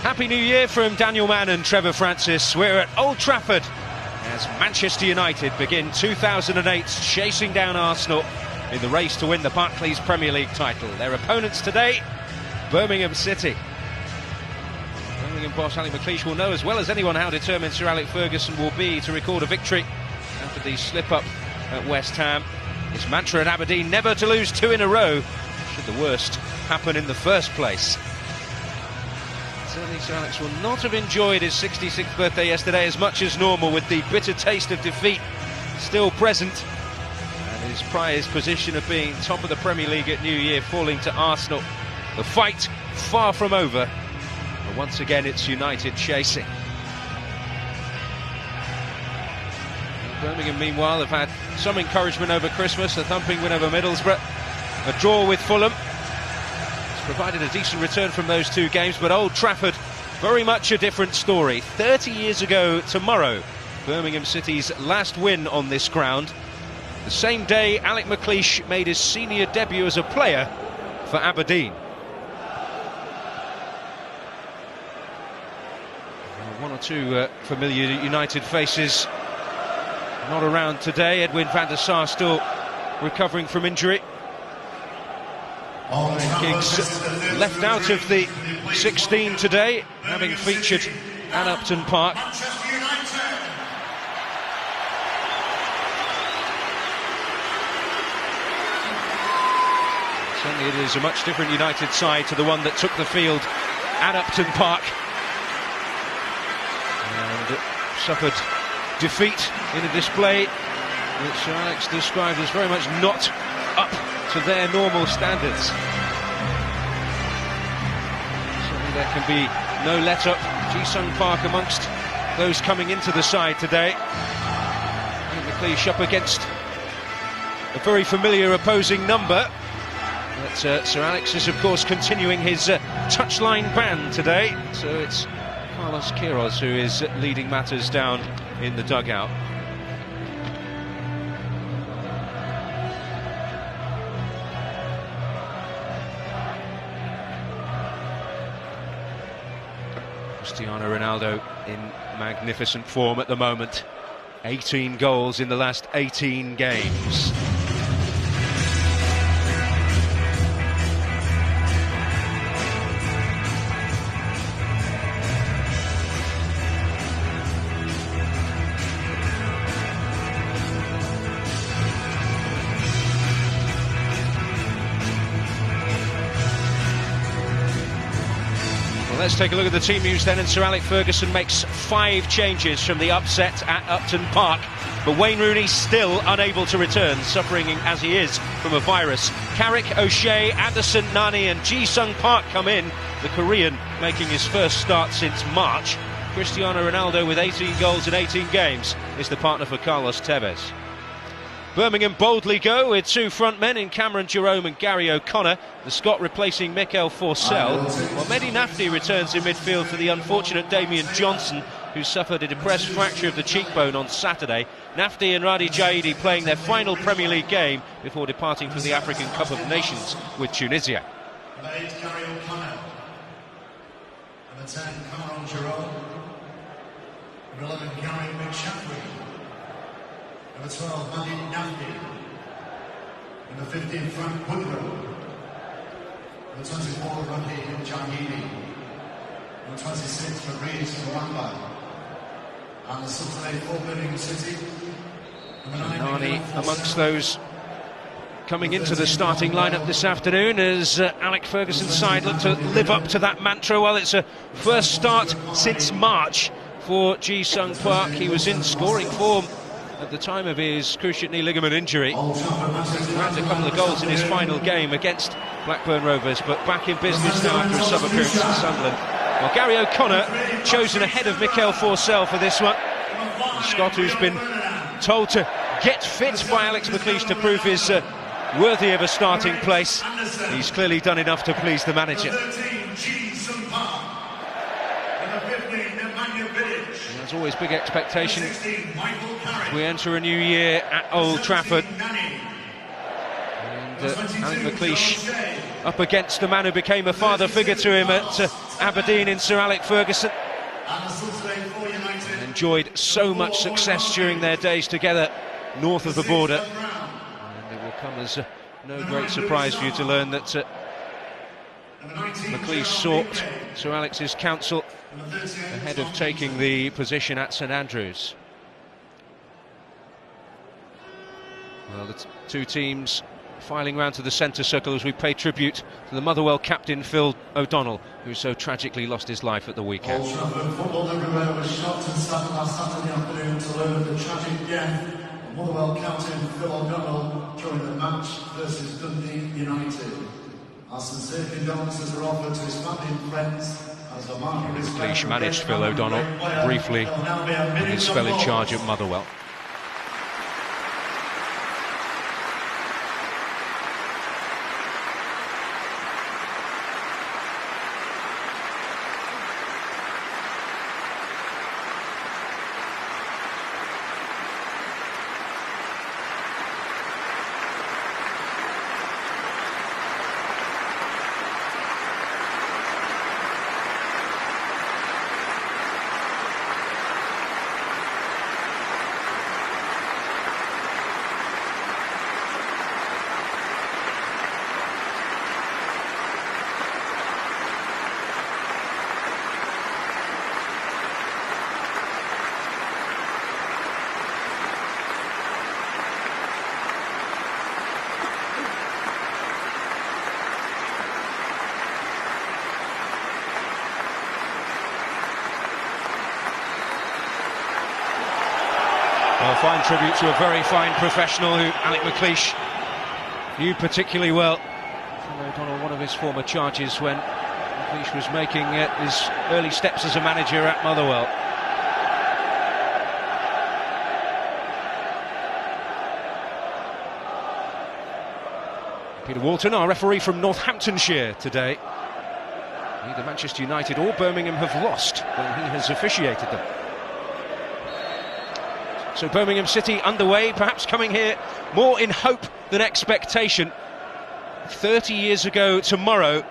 Happy New Year from Daniel Mann and Trevor Francis. We're at Old Trafford as Manchester United begin 2008 chasing down Arsenal in the race to win the Barclays Premier League title. Their opponents today, Birmingham City. Birmingham boss Alex McLeish will know as well as anyone how determined Sir Alex Ferguson will be to record a victory after the slip-up at West Ham. His mantra at Aberdeen, never to lose 2 in a row, should the worst happen in the first place. Certainly Sir Alex will not have enjoyed his 66th birthday yesterday as much as normal, with the bitter taste of defeat still present and his prized position of being top of the Premier League at New Year falling to Arsenal. The fight far from over, but once again it's United chasing. Birmingham meanwhile have had some encouragement over Christmas, a thumping win over Middlesbrough, a draw with Fulham. Provided a decent return from those 2 games, but Old Trafford, very much a different story. 30 years ago tomorrow, Birmingham City's last win on this ground. The same day Alex McLeish made his senior debut as a player for Aberdeen. One or two familiar United faces not around today. Edwin van der Sar still recovering from injury. Giggs left out of the 16 today, having featured at Upton Park. Certainly it is a much different United side to the one that took the field at Upton Park and suffered defeat in a display which Sir Alex described as very much not up to their normal standards. Certainly there can be no let-up. Ji-sung Park amongst those coming into the side today. And McLeish up against a very familiar opposing number. But Sir Alex is of course continuing his touchline ban today. So it's Carlos Queiroz who is leading matters down in the dugout. Cristiano Ronaldo in magnificent form at the moment. 18 goals in the last 18 games. Let's take a look at the team news then, and Sir Alex Ferguson makes 5 changes from the upset at Upton Park. But Wayne Rooney still unable to return, suffering as he is from a virus. Carrick, O'Shea, Anderson, Nani and Ji-sung Park come in, the Korean making his first start since March. Cristiano Ronaldo with 18 goals in 18 games is the partner for Carlos Tevez. Birmingham boldly go with 2 front men in Cameron Jerome and Gary O'Connor, the Scot replacing Mikel Forsell, while Mehdi Nafti returns in midfield for the unfortunate Damian Johnson, who suffered a depressed fracture of the cheekbone on Saturday. Nafti and Radi Jaidi playing their final Premier League game before departing for the African Cup of Nations with Tunisia. Number 8, Gary O'Connor. Number 10, Cameron Jerome. Number 11, Gary McShaffrey. Number 12, Mehdi Nafti. Number 15, Frank Woodrow. Number 24, Radi Jaidi. Number 26, Fabrice Mwamba. And the Saturday for Birmingham City. Number 9, Nani amongst those coming into the starting lineup this afternoon as Alex Ferguson's side look to live up to that mantra. Well, it's a first start since March for Ji-sung Park. He was in scoring form at the time of his cruciate knee ligament injury. He had a couple of goals in his final game against Blackburn Rovers, but back in business now after a sub-appearance at Sunderland. Well, Gary O'Connor chosen ahead of Mikel Forsell for this one. The Scot who's been told to get fit by Alex McLeish to prove his worthy of a starting place. He's clearly done enough to please the manager. There's always big expectation as we enter a new year at Old Trafford. And Alex McLeish up against the man who became a father figure to him at Aberdeen in Sir Alec Ferguson. And enjoyed so much success during their days together north of the border. And it will come as no great surprise for you to learn that McLeish sought Sir Alex's counsel ahead of taking the position at St Andrews. Well, the two teams filing round to the centre circle as we pay tribute to the Motherwell captain Phil O'Donnell, who so tragically lost his life at the weekend. Old Trafford football everywhere was shocked and saddened last Saturday afternoon to learn of the tragic death of Motherwell captain Phil O'Donnell during the match versus Dundee United. Our sincere condolences are offered to his family and friends. McLeish managed Phil O'Donnell briefly in his spell in charge at Motherwell. A fine tribute to a very fine professional who Alec McLeish knew particularly well. Phil O'Donnell, one of his former charges when McLeish was making his early steps as a manager at Motherwell. Peter Walton, our referee from Northamptonshire today. Neither Manchester United or Birmingham have lost when he has officiated them. So Birmingham City underway, perhaps coming here more in hope than expectation. 30 years ago tomorrow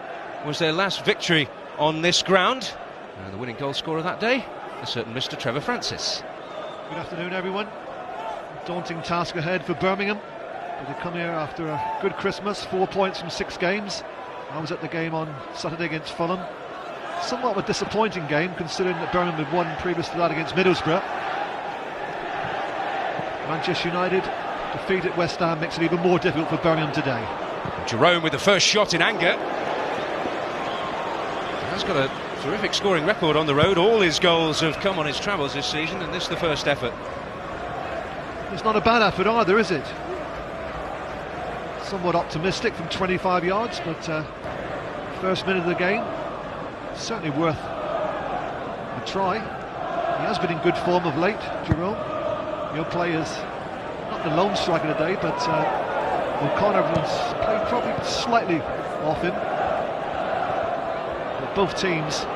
was their last victory on this ground. And the winning goal scorer that day, a certain Mr. Trevor Francis. Good afternoon, everyone. Daunting task ahead for Birmingham. But they come here after a good Christmas, 4 points from 6 games. I was at the game on Saturday against Fulham. Somewhat of a disappointing game, considering that Birmingham had won previous to that against Middlesbrough. Manchester United defeat at West Ham makes it even more difficult for Birmingham today. Jerome with the first shot in anger. He has got a terrific scoring record on the road. All his goals have come on his travels this season, and this is the first effort. It's not a bad effort either, is it? Somewhat optimistic from 25 yards, but first minute of the game, certainly worth a try. He has been in good form of late, Jerome. Your players, not the lone striker today, but O'Connor has played probably slightly off him. But both teams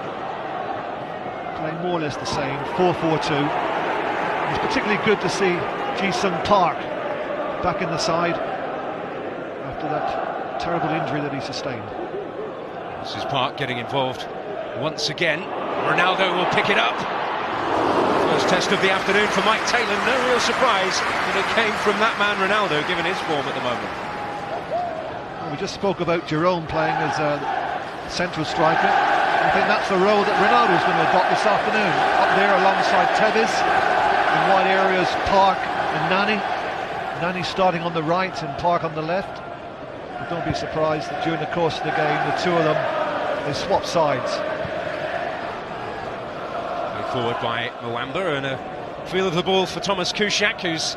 playing more or less the same, 4-4-2. It's particularly good to see Ji-Sung Park back in the side after that terrible injury that he sustained. This is Park getting involved once again. Ronaldo will pick it up. First test of the afternoon for Mike Taylor. No real surprise that it came from that man Ronaldo, given his form at the moment. Well, we just spoke about Jerome playing as a central striker. I think that's the role that Ronaldo's going to adopt this afternoon. Up there alongside Tevez, in wide areas Park and Nani. Nani starting on the right and Park on the left. But don't be surprised that during the course of the game, the two of them, they swap sides. Forward by Mwamba, and a feel of the ball for Thomas Kuszczak, who's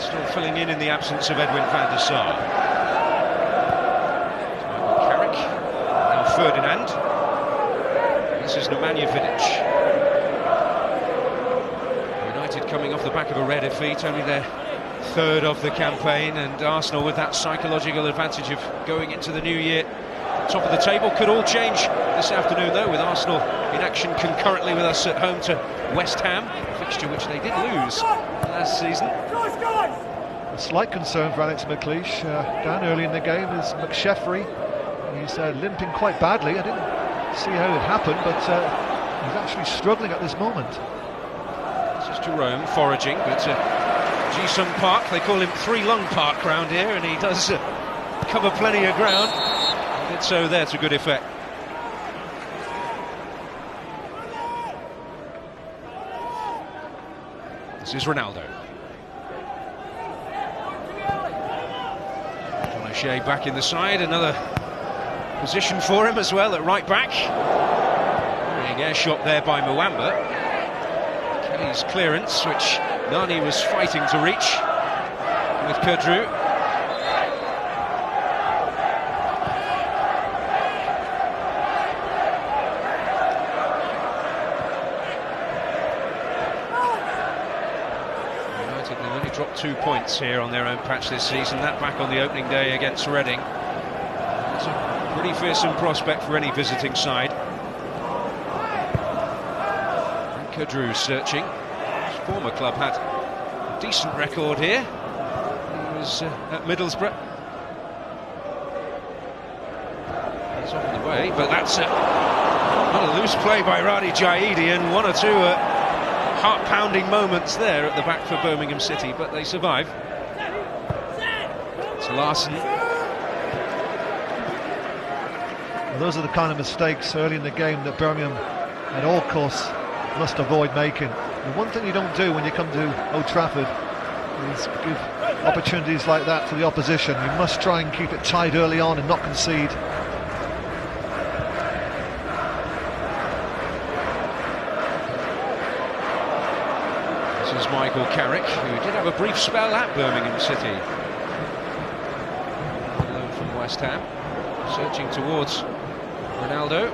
still filling in the absence of Edwin van der Sar. Carrick, now Ferdinand. This is Nemanja Vidic. United coming off the back of a red defeat, only their third of the campaign, and Arsenal with that psychological advantage of going into the new year top of the table. Could all change this afternoon though, with Arsenal in action concurrently with us at home to West Ham, a fixture which they did lose last season. A slight concern for Alex McLeish down early in the game is McSheffrey, He's limping quite badly. I didn't see how it happened, but he's actually struggling at this moment. This is Jerome foraging, but Ji-sung Park, they call him Three Lung Park round here, and he does cover plenty of ground. Did so there to good effect. This is Ronaldo. John O'Shea back in the side, another position for him as well at right back. Varying air shot there by Mwamba. Kelly's clearance, which Nani was fighting to reach with Kudru. United, they've only dropped 2 points here on their own patch this season, that back on the opening day against Reading. It's a pretty fearsome prospect for any visiting side. Kudru searching. His former club had a decent record here. He was at Middlesbrough. He's on the way, but that's not a loose play by Radi Jaidi, and one or two heart-pounding moments there at the back for Birmingham City, but they survive. It's Larson. Well, those are the kind of mistakes early in the game that Birmingham, at all costs, must avoid making. The one thing you don't do when you come to Old Trafford is give opportunities like that to the opposition. You must try and keep it tight early on and not concede. This is Michael Carrick, who did have a brief spell at Birmingham City. Loan from West Ham, searching towards Ronaldo.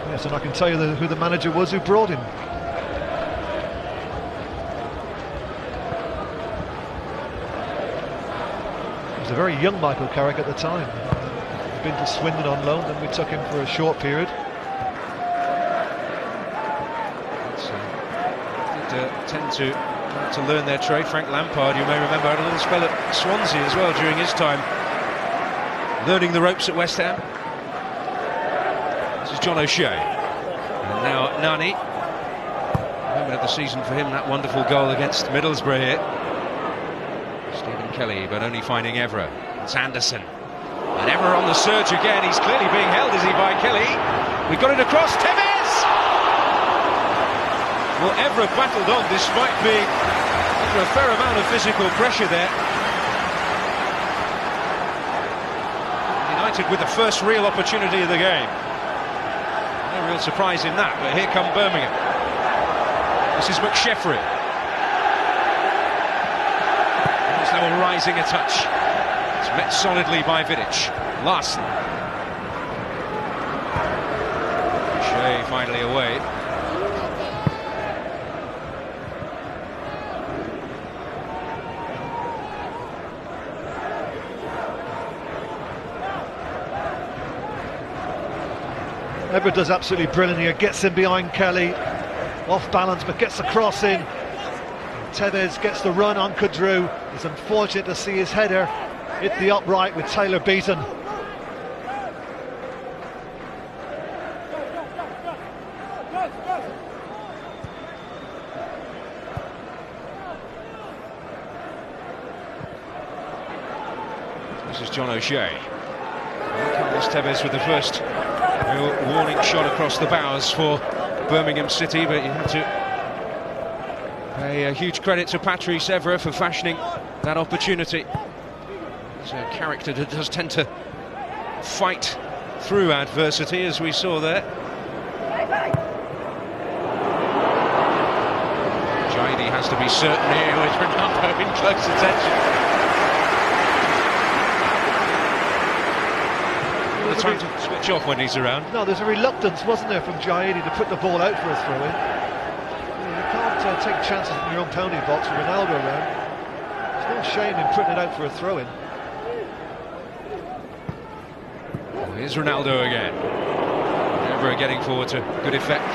Yes, and I can tell you who the manager was who brought him. He was a very young Michael Carrick at the time. He'd been to Swindon on loan, then we took him for a short period. Did tend to learn their trade. Frank Lampard, you may remember, had a little spell at Swansea as well during his time, learning the ropes at West Ham. This is John O'Shea. And now Nani. Moment of the season for him, that wonderful goal against Middlesbrough here. Stephen Kelly, but only finding Evra. It's Anderson. And Evra on the surge again. He's clearly being held, is he, by Kelly? We've got it across. Tevez! Well, Evra battled on despite being under a fair amount of physical pressure there. United with the first real opportunity of the game. No real surprise in that, but here come Birmingham. This is McSheffrey. He's now rising a touch. It's met solidly by Vidic. Larson. Shea finally away. Evra does absolutely brilliant here, gets in behind Kelly, off balance but gets the cross in. Tevez gets the run on Kudru. It's unfortunate to see his header hit the upright with Taylor beaten. This is John O'Shea. Carlos Tevez with the first real warning shot across the bows for Birmingham City, but you have to pay a huge credit to Patrice Evra for fashioning that opportunity. He's a character that does tend to fight through adversity, as we saw there. Jaidi has to be certain here with Ronaldo in close attention. Time to switch off when he's around. No, there's a reluctance, wasn't there, from Jaidi to put the ball out for a throw-in. You can't take chances in your own penalty box with Ronaldo around. There's no shame in putting it out for a throw-in. Well, here's Ronaldo again. Ever getting forward to good effect.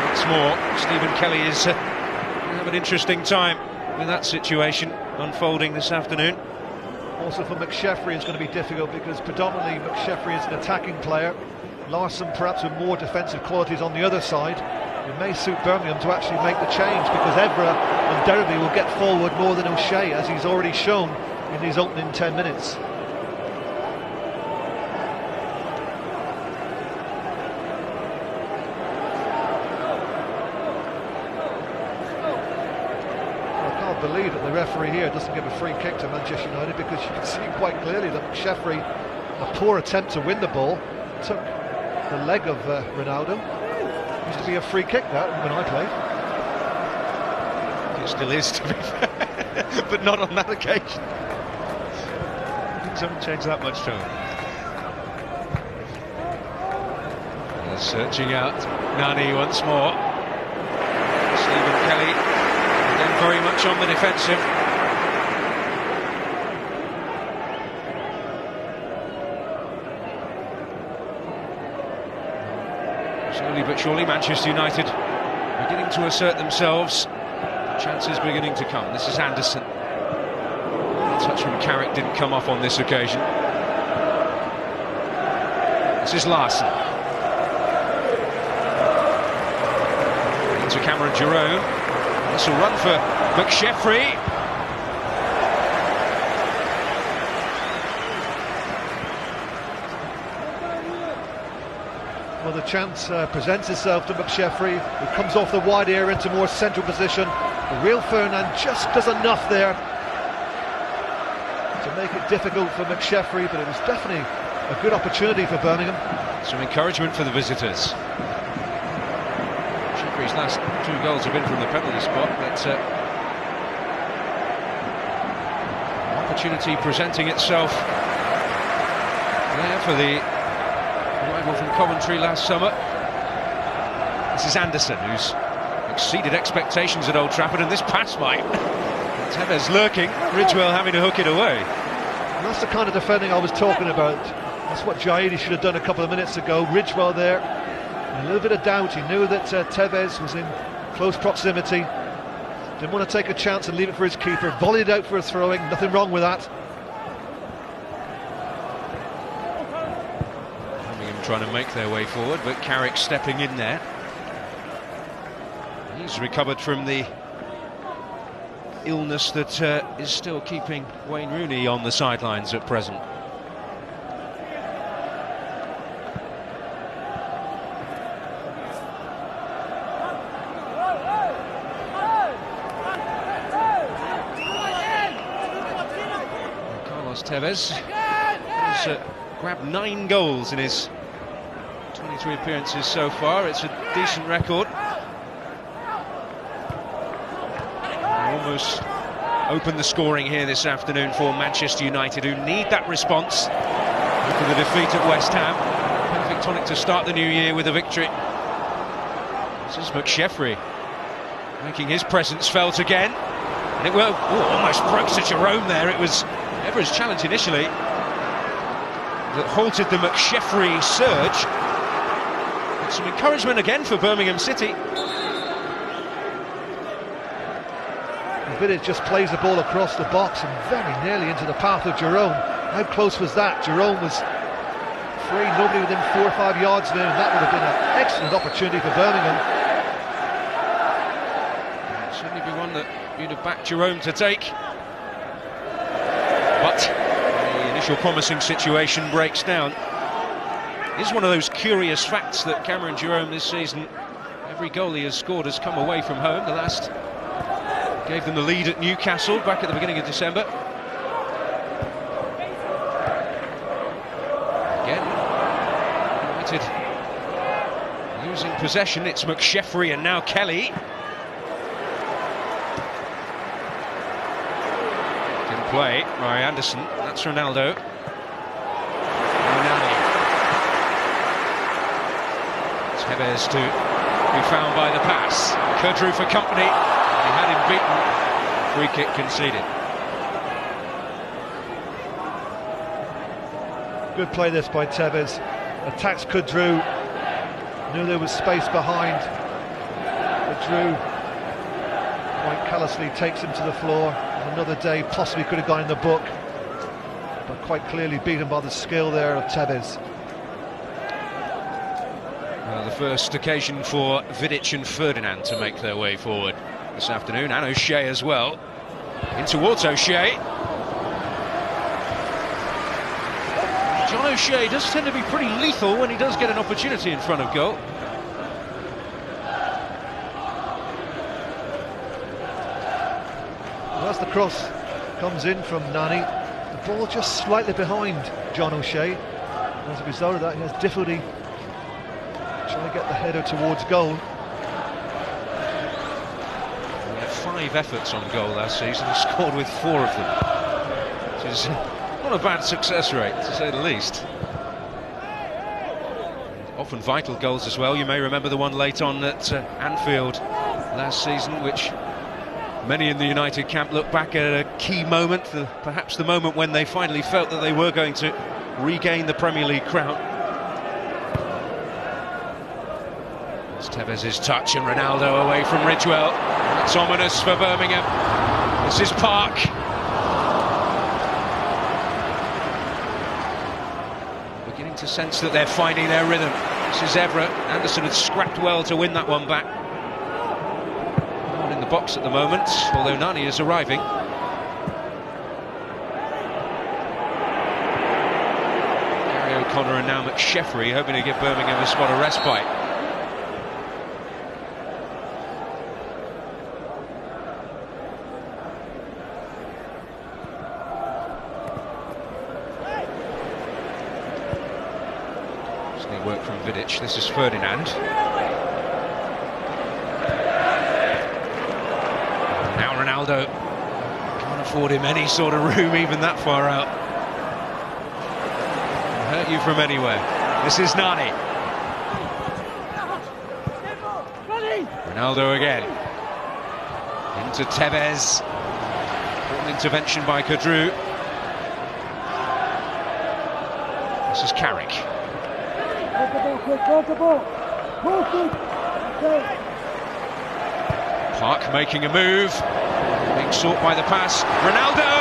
Once more, Stephen Kelly is going to have an interesting time with that situation unfolding this afternoon. Also for McSheffrey it's going to be difficult because predominantly McSheffrey is an attacking player. Larson perhaps with more defensive qualities on the other side. It may suit Birmingham to actually make the change because Evra and Derby will get forward more than O'Shea, as he's already shown in his opening 10 minutes. I can't believe that the referee here doesn't give a free kick to Manchester United, because you can see quite clearly that McSheffrey, a poor attempt to win the ball, took the leg of Ronaldo. Used to be a free kick that when I played. It still is, to be fair, but not on that occasion. Things haven't changed that much, Tony. Searching out Nani once more. Stephen Kelly again very much on the defensive. Slowly but surely Manchester United beginning to assert themselves. Chances beginning to come. This is Anderson. The touch from Carrick didn't come off on this occasion. This is Larson. Into Cameron Jerome. This will run for McSheffrey. Well, the chance presents itself to McSheffrey, who comes off the wide area into more central position. The real Ferdinand just does enough there to make it difficult for McSheffrey, but it was definitely a good opportunity for Birmingham. Some encouragement for the visitors. McSheffrey's last 2 goals have been from the penalty spot, but opportunity presenting itself there for the arrival from Coventry last summer. This is Anderson, who's exceeded expectations at Old Trafford, and this pass might. Tevez lurking, Ridgewell having to hook it away. And that's the kind of defending I was talking about. That's what Jaidi should have done a couple of minutes ago. Ridgewell there, a little bit of doubt. He knew that Tevez was in close proximity. Didn't want to take a chance and leave it for his keeper. Volleyed out for a throwing, nothing wrong with that. Trying to make their way forward, but Carrick stepping in there. He's recovered from the illness that is still keeping Wayne Rooney on the sidelines at present. Carlos Tevez has grabbed 9 goals in his 23 appearances so far. It's a decent record. Almost opened the scoring here this afternoon for Manchester United, who need that response after the defeat at West Ham. Perfect tonic to start the new year with a victory. This is McSheffrey making his presence felt again, and it almost broke to Jerome there. It was Evra's challenge initially that halted the McSheffrey surge. Some encouragement again for Birmingham City. Vidic just plays the ball across the box and very nearly into the path of Jerome. How close was that? Jerome was free, nobody within 4 or 5 yards now, and that would have been an excellent opportunity for Birmingham. It'd certainly be one that you'd have backed Jerome to take. But the initial promising situation breaks down. It's one of those curious facts that Cameron Jerome this season, every goal he has scored has come away from home. The last gave them the lead at Newcastle back at the beginning of December. Again, United losing possession. It's McSheffrey and now Kelly. Didn't play by Anderson. That's Ronaldo. Tevez to be found by the pass. Kudru for company. He had him beaten. Free kick conceded. Good play this by Tevez. Attacks Kudru. Knew there was space behind. Kudru quite callously takes him to the floor. Another day possibly could have gone in the book. quite clearly beaten by the skill there of Tevez. Well, the first occasion for Vidic and Ferdinand to make their way forward this afternoon, and O'Shea as well. In towards O'Shea. John O'Shea does tend to be pretty lethal when he does get an opportunity in front of goal. Well, as the cross comes in from Nani, the ball just slightly behind John O'Shea. As a result of that, he has difficulty trying to get the header towards goal. He had 5 efforts on goal last season, he scored with 4 of them, which is not a bad success rate, to say the least. Often vital goals as well. You may remember the one late on at Anfield last season, which many in the United camp look back at a key moment, perhaps the moment when they finally felt that they were going to regain the Premier League crown. It's Tevez's touch and Ronaldo away from Ridgewell. It's ominous for Birmingham. This is Park. Beginning to sense that they're finding their rhythm. This is Everett. Anderson had scrapped well to win that one back. Not in the box at the moment, although Nani is arriving. Gary O'Connor and now McSheffrey hoping to give Birmingham a spot of respite. Work from Vidic. This is Ferdinand. Now Ronaldo. Can't afford him any sort of room even that far out. Can hurt you from anywhere. This is Nani. Ronaldo again. Into Tevez. Important intervention by Kadru. This is Carrick. Park making a move, being sought by the pass. Ronaldo!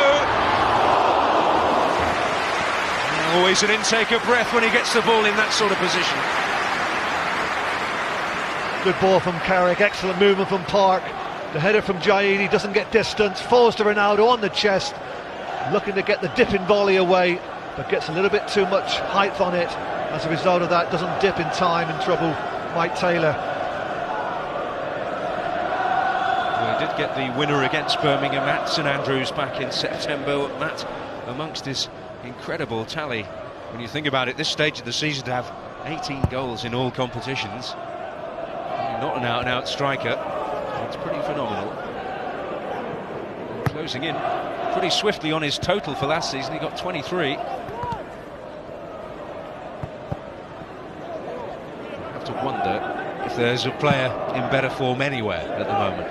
Always an intake of breath when he gets the ball in that sort of position. Good ball from Carrick, excellent movement from Park. The header from Jaidi doesn't get distance, falls to Ronaldo on the chest, looking to get the dipping volley away, but gets a little bit too much height on it. As a result of that, doesn't dip in time, in trouble, Mike Taylor. Well, he did get the winner against Birmingham at St Andrews back in September. Matt, amongst his incredible tally, when you think about it, this stage of the season to have 18 goals in all competitions, not an out-and-out striker, it's pretty phenomenal. And closing in pretty swiftly on his total for last season, he got 23. To wonder if there's a player in better form anywhere at the moment.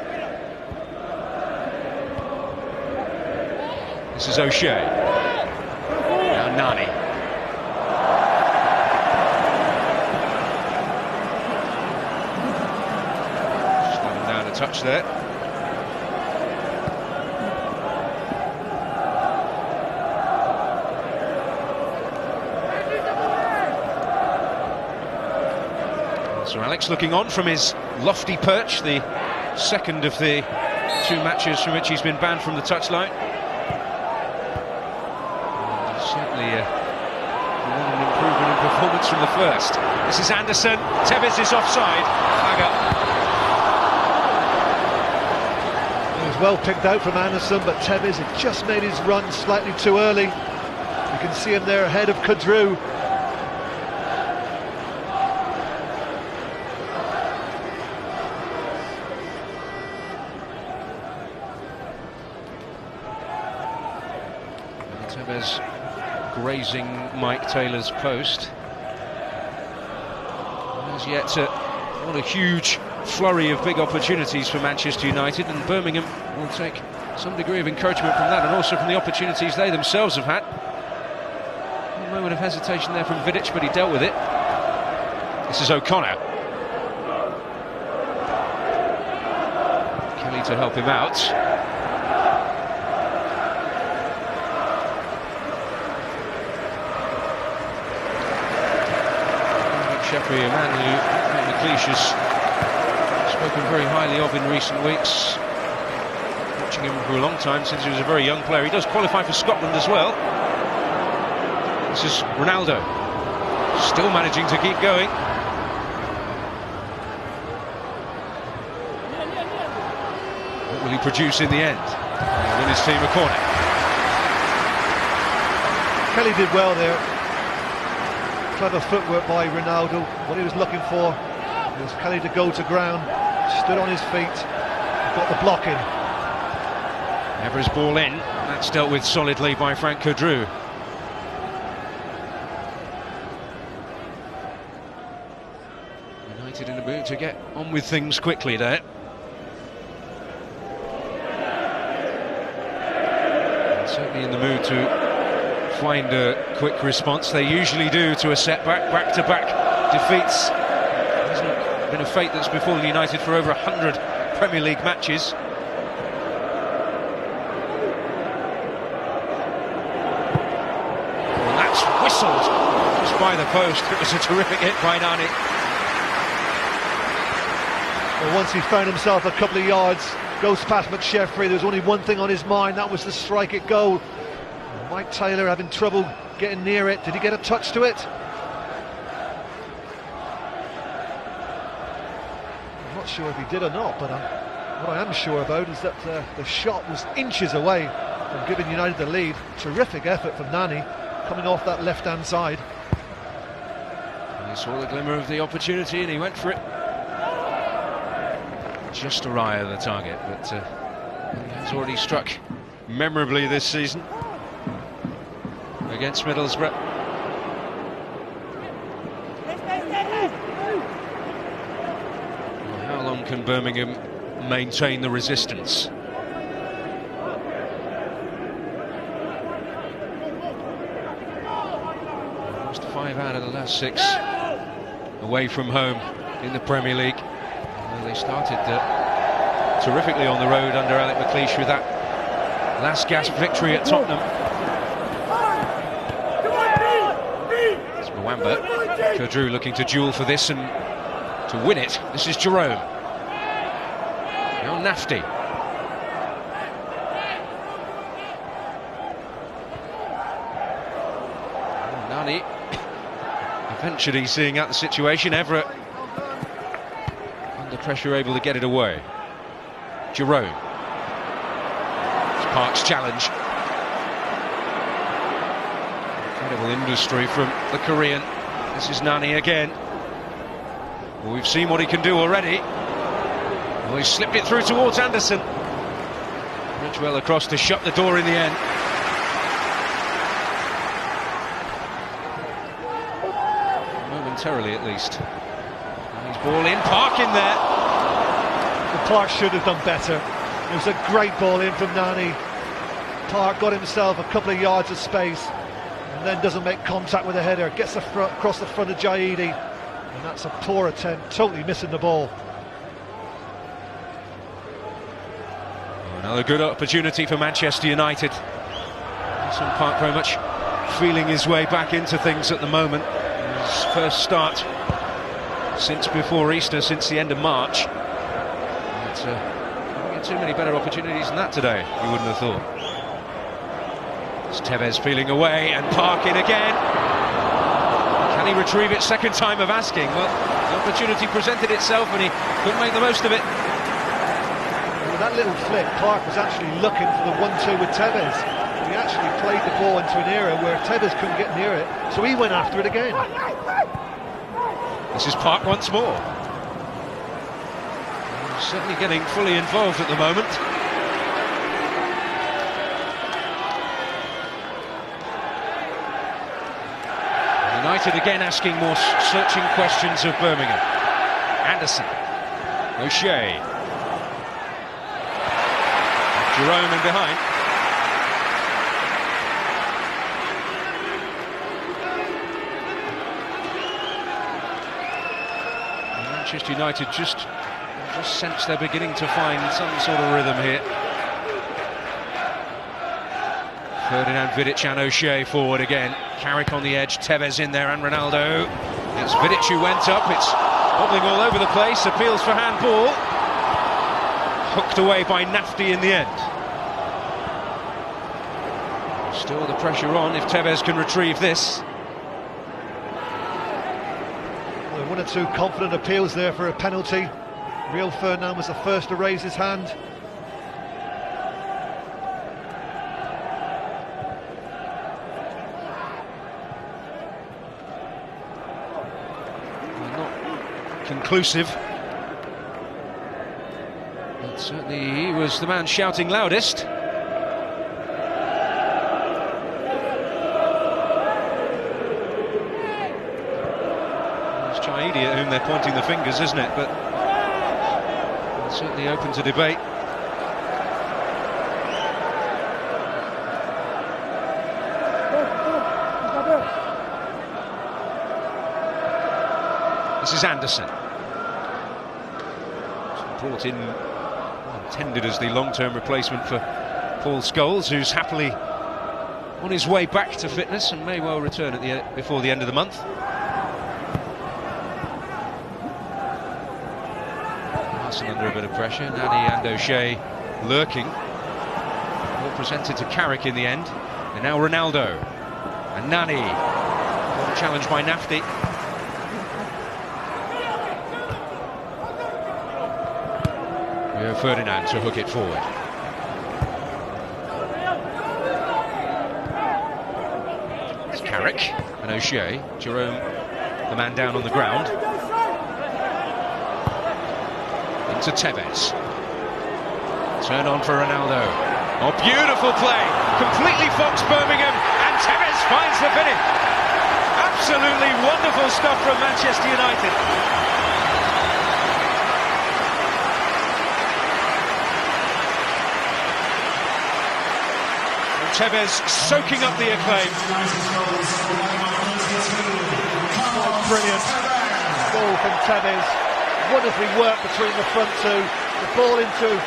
This is O'Shea. Now Nani. Slowing down a touch there. So Alex looking on from his lofty perch, the second of the 2 matches from which he's been banned from the touchline. Certainly an improvement in performance from the first. This is Anderson. Tevez is offside. Flag up. It was well picked out from Anderson, but Tevez had just made his run slightly too early. You can see him there ahead of Kadru. Tevez grazing Mike Taylor's post. As yet, not a huge flurry of big opportunities for Manchester United, and Birmingham will take some degree of encouragement from that, and also from the opportunities they themselves have had. A moment of hesitation there from Vidic, but he dealt with it. This is O'Connor. Kelly to help him out. Sheffrey, a man who McLeish has spoken very highly of in recent weeks. Watching him for a long time, since he was a very young player. He does qualify for Scotland as well. This is Ronaldo, still managing to keep going. What will he produce in the end? He'll win his team a corner. Kelly did well there. Clever footwork by Ronaldo. What he was looking for was Kelly to go to ground, stood on his feet, got the block in. Evra's ball in, that's dealt with solidly by Frank Codru. United in a mood to get on with things quickly there. And certainly in the mood to find a quick response. They usually do to a setback, back-to-back defeats. It hasn't been a fate that's befallen United for over 100 Premier League matches. And that's whistled just by the post. It was a terrific hit by Nani. Well, once he found himself a couple of yards, goes past McSheffrey, there was only one thing on his mind, that was to strike it goal. Mike Taylor having trouble getting near it. Did he get a touch to it? I'm not sure if he did or not, but what I am sure about is that the shot was inches away from giving United the lead. Terrific effort from Nani, coming off that left-hand side. And he saw the glimmer of the opportunity and he went for it. Just awry of the target, but he has already struck memorably this season against Middlesbrough. Well, how long can Birmingham maintain the resistance? Almost 5 out of the last 6 away from home in the Premier League. Well, they started terrifically on the road under Alec McLeish with that last gasp victory at Tottenham. Codru looking to duel for this and to win it. This is Jerome. Now Nafty. Nani eventually seeing out the situation. Evra under pressure able to get it away. Jerome. It's Park's challenge. Incredible industry from the Korean. This is Nani again. Well, we've seen what he can do already. Well, he slipped it through towards Anderson. Ridgewell across to shut the door in the end. Momentarily at least. And he's ball in, Park in there. The Park should have done better. It was a great ball in from Nani. Park got himself a couple of yards of space and then doesn't make contact with the header, gets across the front of Jaidi, and that's a poor attempt, totally missing the ball. Another good opportunity for Manchester United. Vincent Park very much feeling his way back into things at the moment. His first start since before Easter, since the end of March. But don't get too many better opportunities than that today, you wouldn't have thought. It's Tevez peeling away and Park in again. Can he retrieve it? Second time of asking. Well, the opportunity presented itself and he couldn't make the most of it. Well, that little flick, Park was actually looking for the 1-2 with Tevez. He actually played the ball into an area where Tevez couldn't get near it, so he went after it again. This is Park once more. He's certainly getting fully involved at the moment. United again asking more searching questions of Birmingham. Anderson, O'Shea, Jerome in behind. And Manchester United just sense they're beginning to find some sort of rhythm here. Ferdinand Vidic and O'Shea forward again. Carrick on the edge, Tevez in there and Ronaldo. It's Vidic who went up, it's wobbling all over the place, appeals for handball. Hooked away by Nafti in the end. Still the pressure on if Tevez can retrieve this. Well, one or two confident appeals there for a penalty. Rio Ferdinand was the first to raise his hand. Not conclusive. But certainly he was the man shouting loudest. At whom they're pointing the fingers, isn't it? But it's certainly open to debate. This is Anderson. Brought in, well, intended as the long-term replacement for Paul Scholes, who's happily on his way back to fitness and may well return at before the end of the month. Under a bit of pressure, Nani and O'Shea lurking. All presented to Carrick in the end, and now Ronaldo and Nani. Challenged by Nafti. Rio Ferdinand to hook it forward. It's Carrick and O'Shea. Jerome, the man down on the ground. To Tevez. Turn on for Ronaldo. Oh, beautiful play. Completely foxed Birmingham, and Tevez finds the finish. Absolutely wonderful stuff from Manchester United. And Tevez soaking up the acclaim. Oh, brilliant goal from Tevez. Wonderfully worked between the front two. The ball into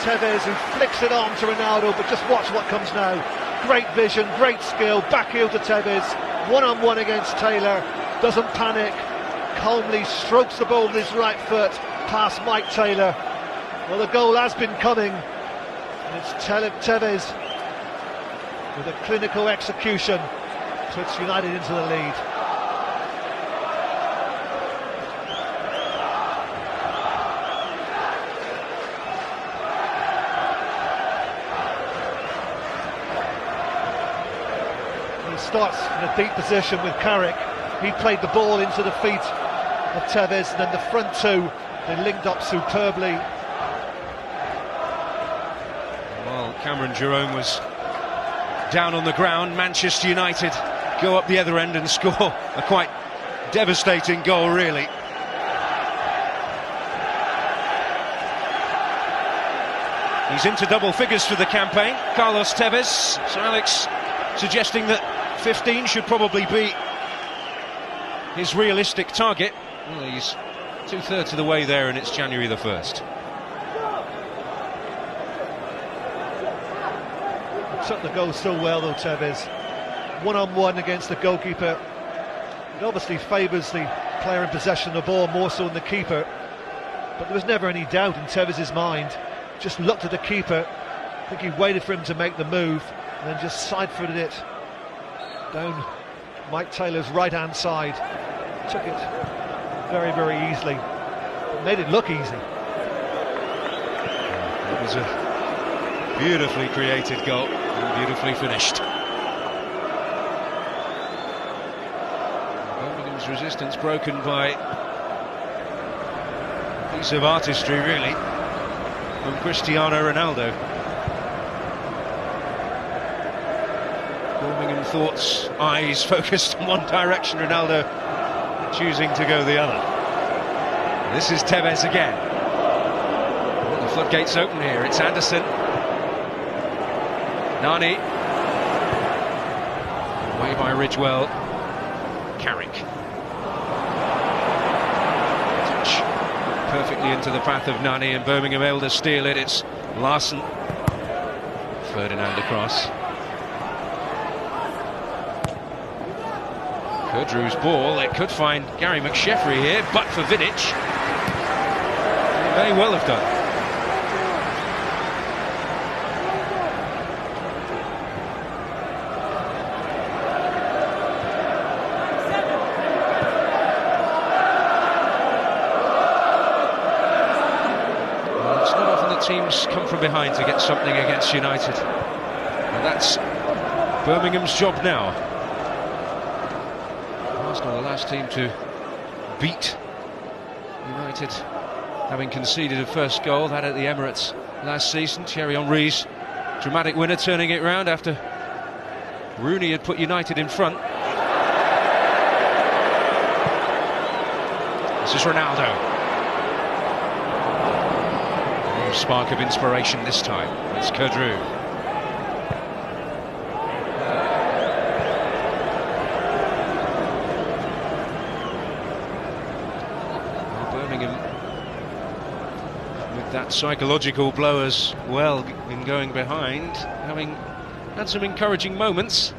Tevez, who flicks it on to Ronaldo, but just watch what comes now. Great vision, great skill, back heel to Tevez, one-on-one against Taylor, doesn't panic, calmly strokes the ball with his right foot past Mike Taylor. Well, the goal has been coming, and it's Tevez with a clinical execution, puts United into the lead. Starts in a deep position with Carrick. He played the ball into the feet of Tevez, and then the front two, they linked up superbly. While Cameron Jerome was down on the ground, Manchester United go up the other end and score a quite devastating goal, really. He's into double figures for the campaign, Carlos Tevez. So Alex suggesting that 15 should probably be his realistic target. Well, he's 2/3 of the way there, and it's January the 1st. Took the goal so well though, Tevez. One-on-one against the goalkeeper. It obviously favours the player in possession of the ball more so than the keeper, but there was never any doubt in Tevez's mind. Just looked at the keeper. I think he waited for him to make the move and then just side-footed it down Mike Taylor's right-hand side. Took it very, very easily. Made it look easy. It was a beautifully created goal and beautifully finished. Birmingham's resistance broken by a piece of artistry, really, from Cristiano Ronaldo. Birmingham thoughts, eyes focused in one direction, Ronaldo choosing to go the other. This is Tevez again. Well, the floodgates open here. It's Anderson. Nani. Away by Ridgewell. Carrick. Touch perfectly into the path of Nani, and Birmingham able to steal it. It's Larson. Ferdinand across. Kudru's ball, it could find Gary McSheffrey here, but for Vidic, he may well have done. Well, it's not often that teams come from behind to get something against United, and that's Birmingham's job now. Arsenal, the last team to beat United, having conceded a first goal, that at the Emirates last season. Thierry Henry's dramatic winner, turning it round after Rooney had put United in front. This is Ronaldo. A spark of inspiration this time. It's Kudru. That psychological blow as well in going behind, having had some encouraging moments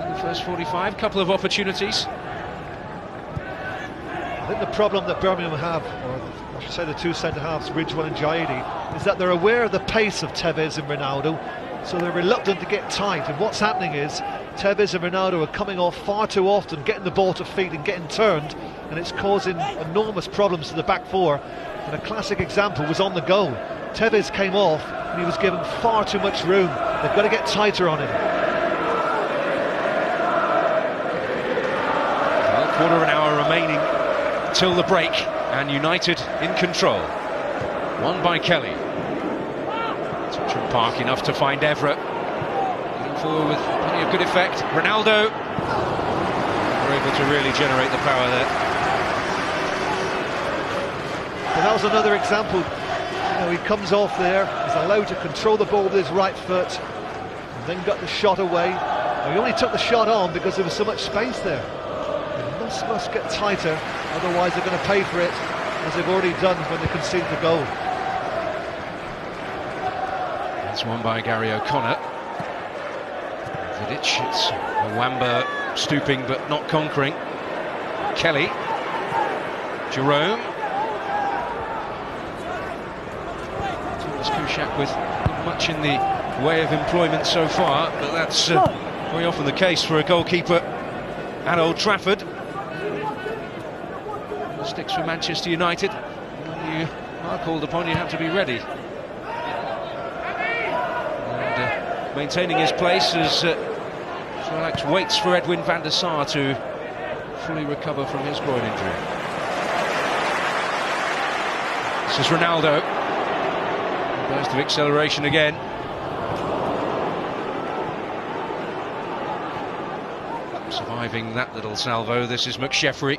in the first 45, couple of opportunities. I think the problem that Birmingham have, or I should say the two centre-halves, Ridgewell and Jaidi, is that they're aware of the pace of Tevez and Ronaldo, so they're reluctant to get tight. And what's happening is Tevez and Ronaldo are coming off far too often, getting the ball to feet and getting turned, and it's causing enormous problems to the back four. And a classic example was on the goal. Tevez came off and he was given far too much room. They've got to get tighter on him. Well, quarter of an hour remaining till the break, and United in control. Won by Kelly. Touch and Park enough to find Everett. Moving forward with plenty of good effect. Ronaldo. We're able to really generate the power there. And that was another example. You know, he comes off there, he's allowed to control the ball with his right foot, and then got the shot away. Now, he only took the shot on because there was so much space there. They must get tighter, otherwise they're going to pay for it, as they've already done when they conceded the goal. That's one by Gary O'Connor. Vidic, it's Wamba stooping but not conquering. Kelly. Jerome. Kushak with not much in the way of employment so far, but that's very often the case for a goalkeeper at Old Trafford. Sticks for Manchester United. When you are called upon, you have to be ready. And maintaining his place as Alex waits for Edwin van der Sar to fully recover from his groin injury. This is Ronaldo. Burst of acceleration again. Surviving that little salvo, this is McSheffrey.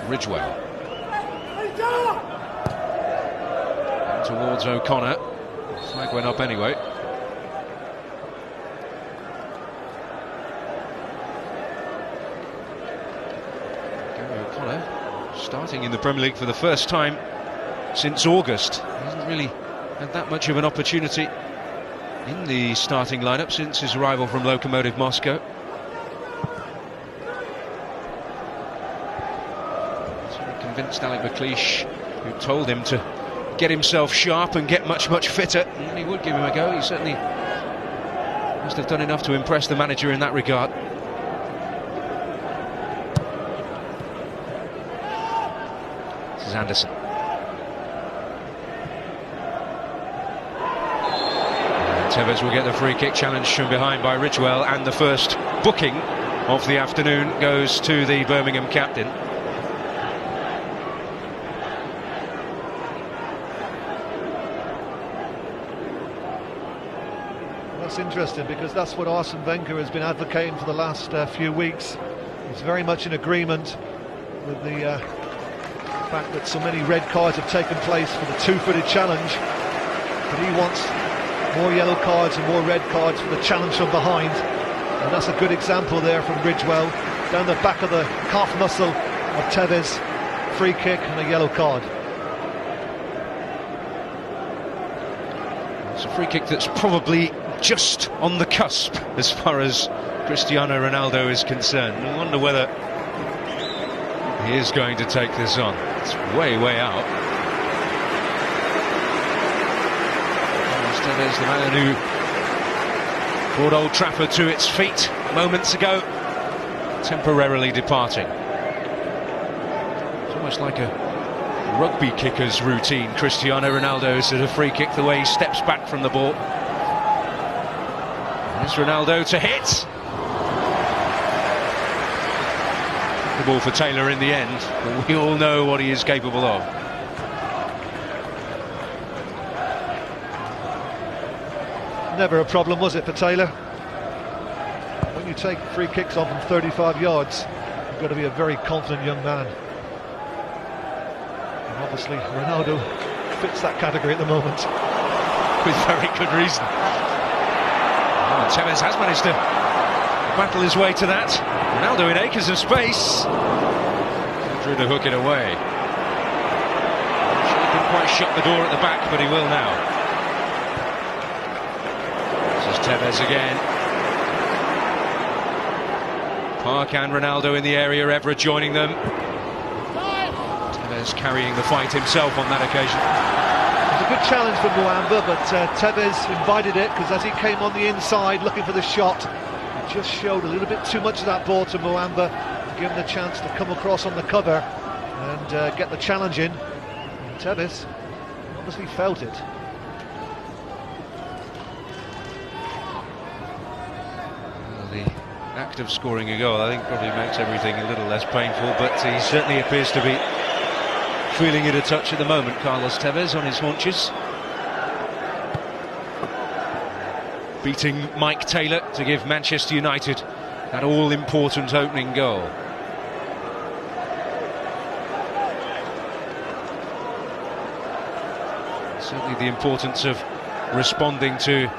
Ridgewell. And towards O'Connor. Flag went up anyway. Starting in the Premier League for the first time since August. He hasn't really had that much of an opportunity in the starting lineup since his arrival from Lokomotiv Moscow. Sort of convinced Alec McLeish, who told him to get himself sharp and get much fitter, and he would give him a go. He certainly must have done enough to impress the manager in that regard. Anderson. And Tevez will get the free kick challenge from behind by Ridgewell, and the first booking of the afternoon goes to the Birmingham captain. That's interesting, because that's what Arsene Wenger has been advocating for the last few weeks. He's very much in agreement with the fact that so many red cards have taken place for the two-footed challenge, but he wants more yellow cards and more red cards for the challenge from behind, and that's a good example there from Ridgewell, down the back of the calf muscle of Tevez, free kick and a yellow card. It's a free kick that's probably just on the cusp as far as Cristiano Ronaldo is concerned. I wonder whether he is going to take this on. It's way, way out. There's the man who brought Old Trafford to its feet moments ago, temporarily departing. It's almost like a rugby kicker's routine. Cristiano Ronaldo's at a free kick, the way he steps back from the ball. There's Ronaldo to hit. The ball for Taylor in the end, but we all know what he is capable of. Never a problem, was it, for Taylor? When you take free kicks on from 35 yards, you've got to be a very confident young man. And obviously, Ronaldo fits that category at the moment. With very good reason. Oh, Tevez has managed to battle his way to that. Ronaldo in acres of space. Drew to hook it away. He couldn't quite shut the door at the back, but he will now. Tevez again. Park and Ronaldo in the area, Evra joining them. Tevez carrying the fight himself on that occasion. It was a good challenge for Muamba, but Tevez invited it, because as he came on the inside looking for the shot, he just showed a little bit too much of that ball to Muamba, to give him the chance to come across on the cover and get the challenge in. And Tevez obviously felt it. The act of scoring a goal, I think, probably makes everything a little less painful, but he certainly appears to be feeling it a touch at the moment. Carlos Tevez on his haunches, beating Mike Taylor to give Manchester United that all-important opening goal. Certainly the importance of responding to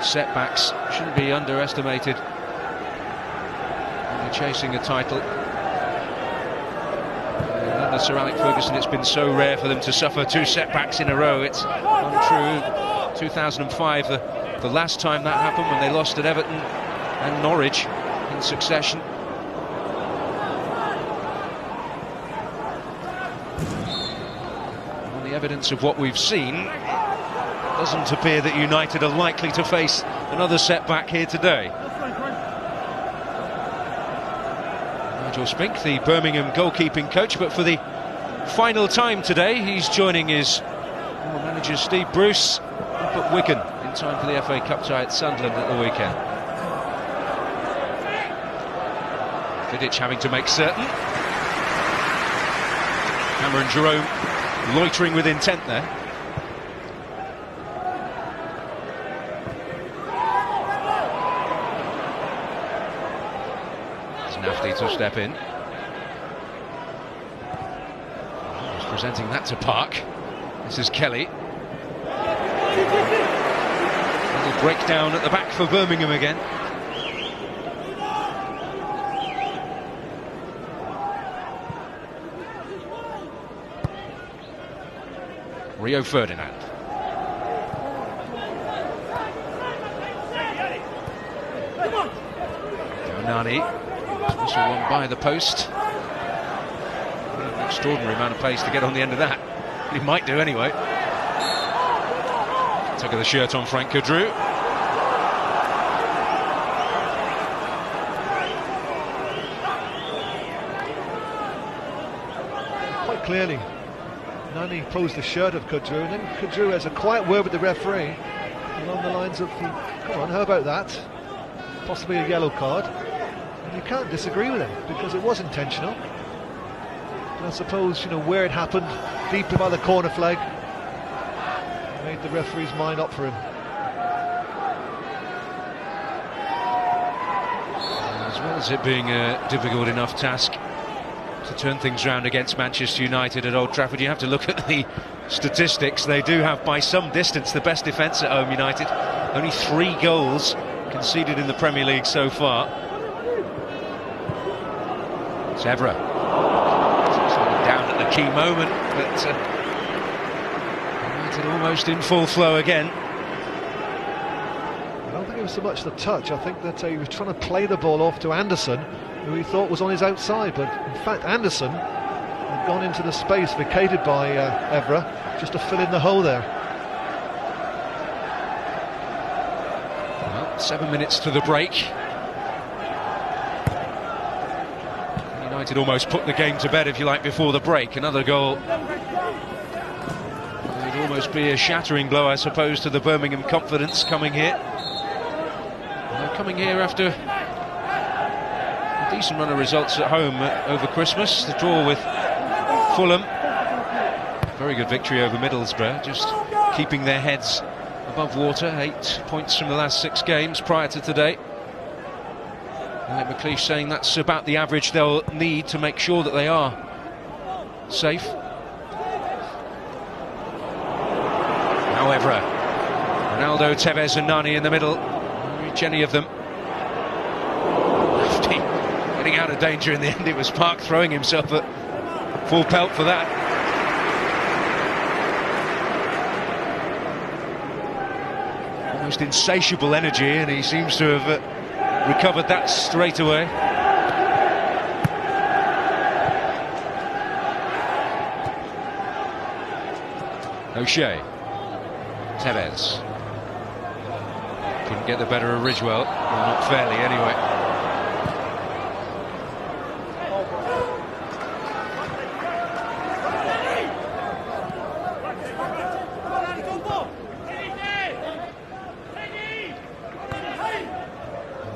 setbacks shouldn't be underestimated. Chasing a title under Sir Alex Ferguson, it's been so rare for them to suffer two setbacks in a row. It's untrue. 2005, the last time that happened, when they lost at Everton and Norwich in succession. On the evidence of what we've seen, it doesn't appear that United are likely to face another setback here today. Spink, the Birmingham goalkeeping coach, but for the final time today he's joining his former manager Steve Bruce up at Wigan in time for the FA Cup tie at Sunderland at the weekend. Vidic having to make certain. Cameron Jerome loitering with intent there. To step in. Just presenting that to Park. This is Kelly. Little breakdown at the back for Birmingham again. Rio Ferdinand. Donani. Whistle one by the post. An extraordinary amount of pace to get on the end of that. He might do anyway. Tug of the shirt on Frank Kadru. Quite clearly, Nani pulls the shirt of Kadru, and then Kadru has a quiet word with the referee along the lines of, come on, how about that? Possibly a yellow card. You can't disagree with him, because it was intentional. And I suppose, where it happened, deep by the corner flag, made the referee's mind up for him. As well as it being a difficult enough task to turn things around against Manchester United at Old Trafford, you have to look at the statistics. They do have, by some distance, the best defence at home, United. Only 3 goals conceded in the Premier League so far. It's Evra. Down at the key moment, but United almost in full flow again. was so much the touch. I think that he was trying to play the ball off to Anderson, who he thought was on his outside, but in fact Anderson had gone into the space vacated by Evra just to fill in the hole there. Well, 7 minutes to the break. United almost put the game to bed, if you like, before the break. Another goal would almost be a shattering blow, I suppose, to the Birmingham confidence coming here. They're coming here after a decent run of results at home over Christmas. The draw with Fulham, very good victory over Middlesbrough, just keeping their heads above water. 8 points from the last 6 games prior to today. Alec McLeish saying that's about the average they'll need to make sure that they are safe. However, Ronaldo, Tevez and Nani in the middle. Reach any of them. Getting out of danger in the end. It was Park throwing himself at full pelt for that. Almost insatiable energy, and he seems to have recovered that straight away. O'Shea. Tevez. Couldn't get the better of Ridgewell. Well, not fairly anyway.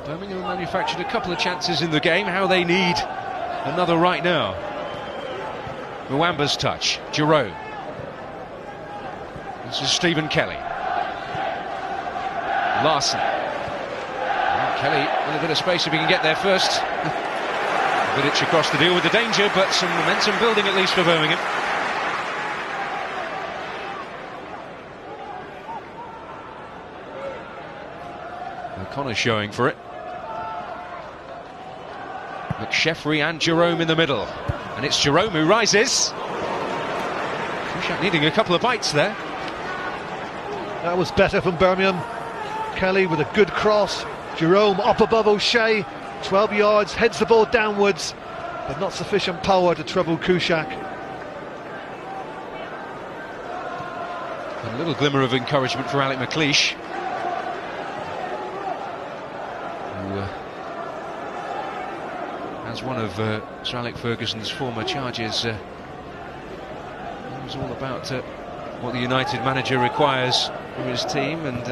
Birmingham manufactured a couple of chances in the game. How they need another right now. Mwamba's touch. Jerome. This is Stephen Kelly. Larson. Well, Kelly with a bit of space if he can get there first. Vidic across to deal with the danger, but some momentum building at least for Birmingham. O'Connor showing for it. McSheffrey and Jerome in the middle, and it's Jerome who rises. Kushak needing a couple of bites there. That was better from Birmingham. Kelly with a good cross. Jerome up above O'Shea, 12 yards, heads the ball downwards, but not sufficient power to trouble Kushak. A little glimmer of encouragement for Alec McLeish, who as one of Sir Alec Ferguson's former charges, it was all about what the United manager requires from his team, and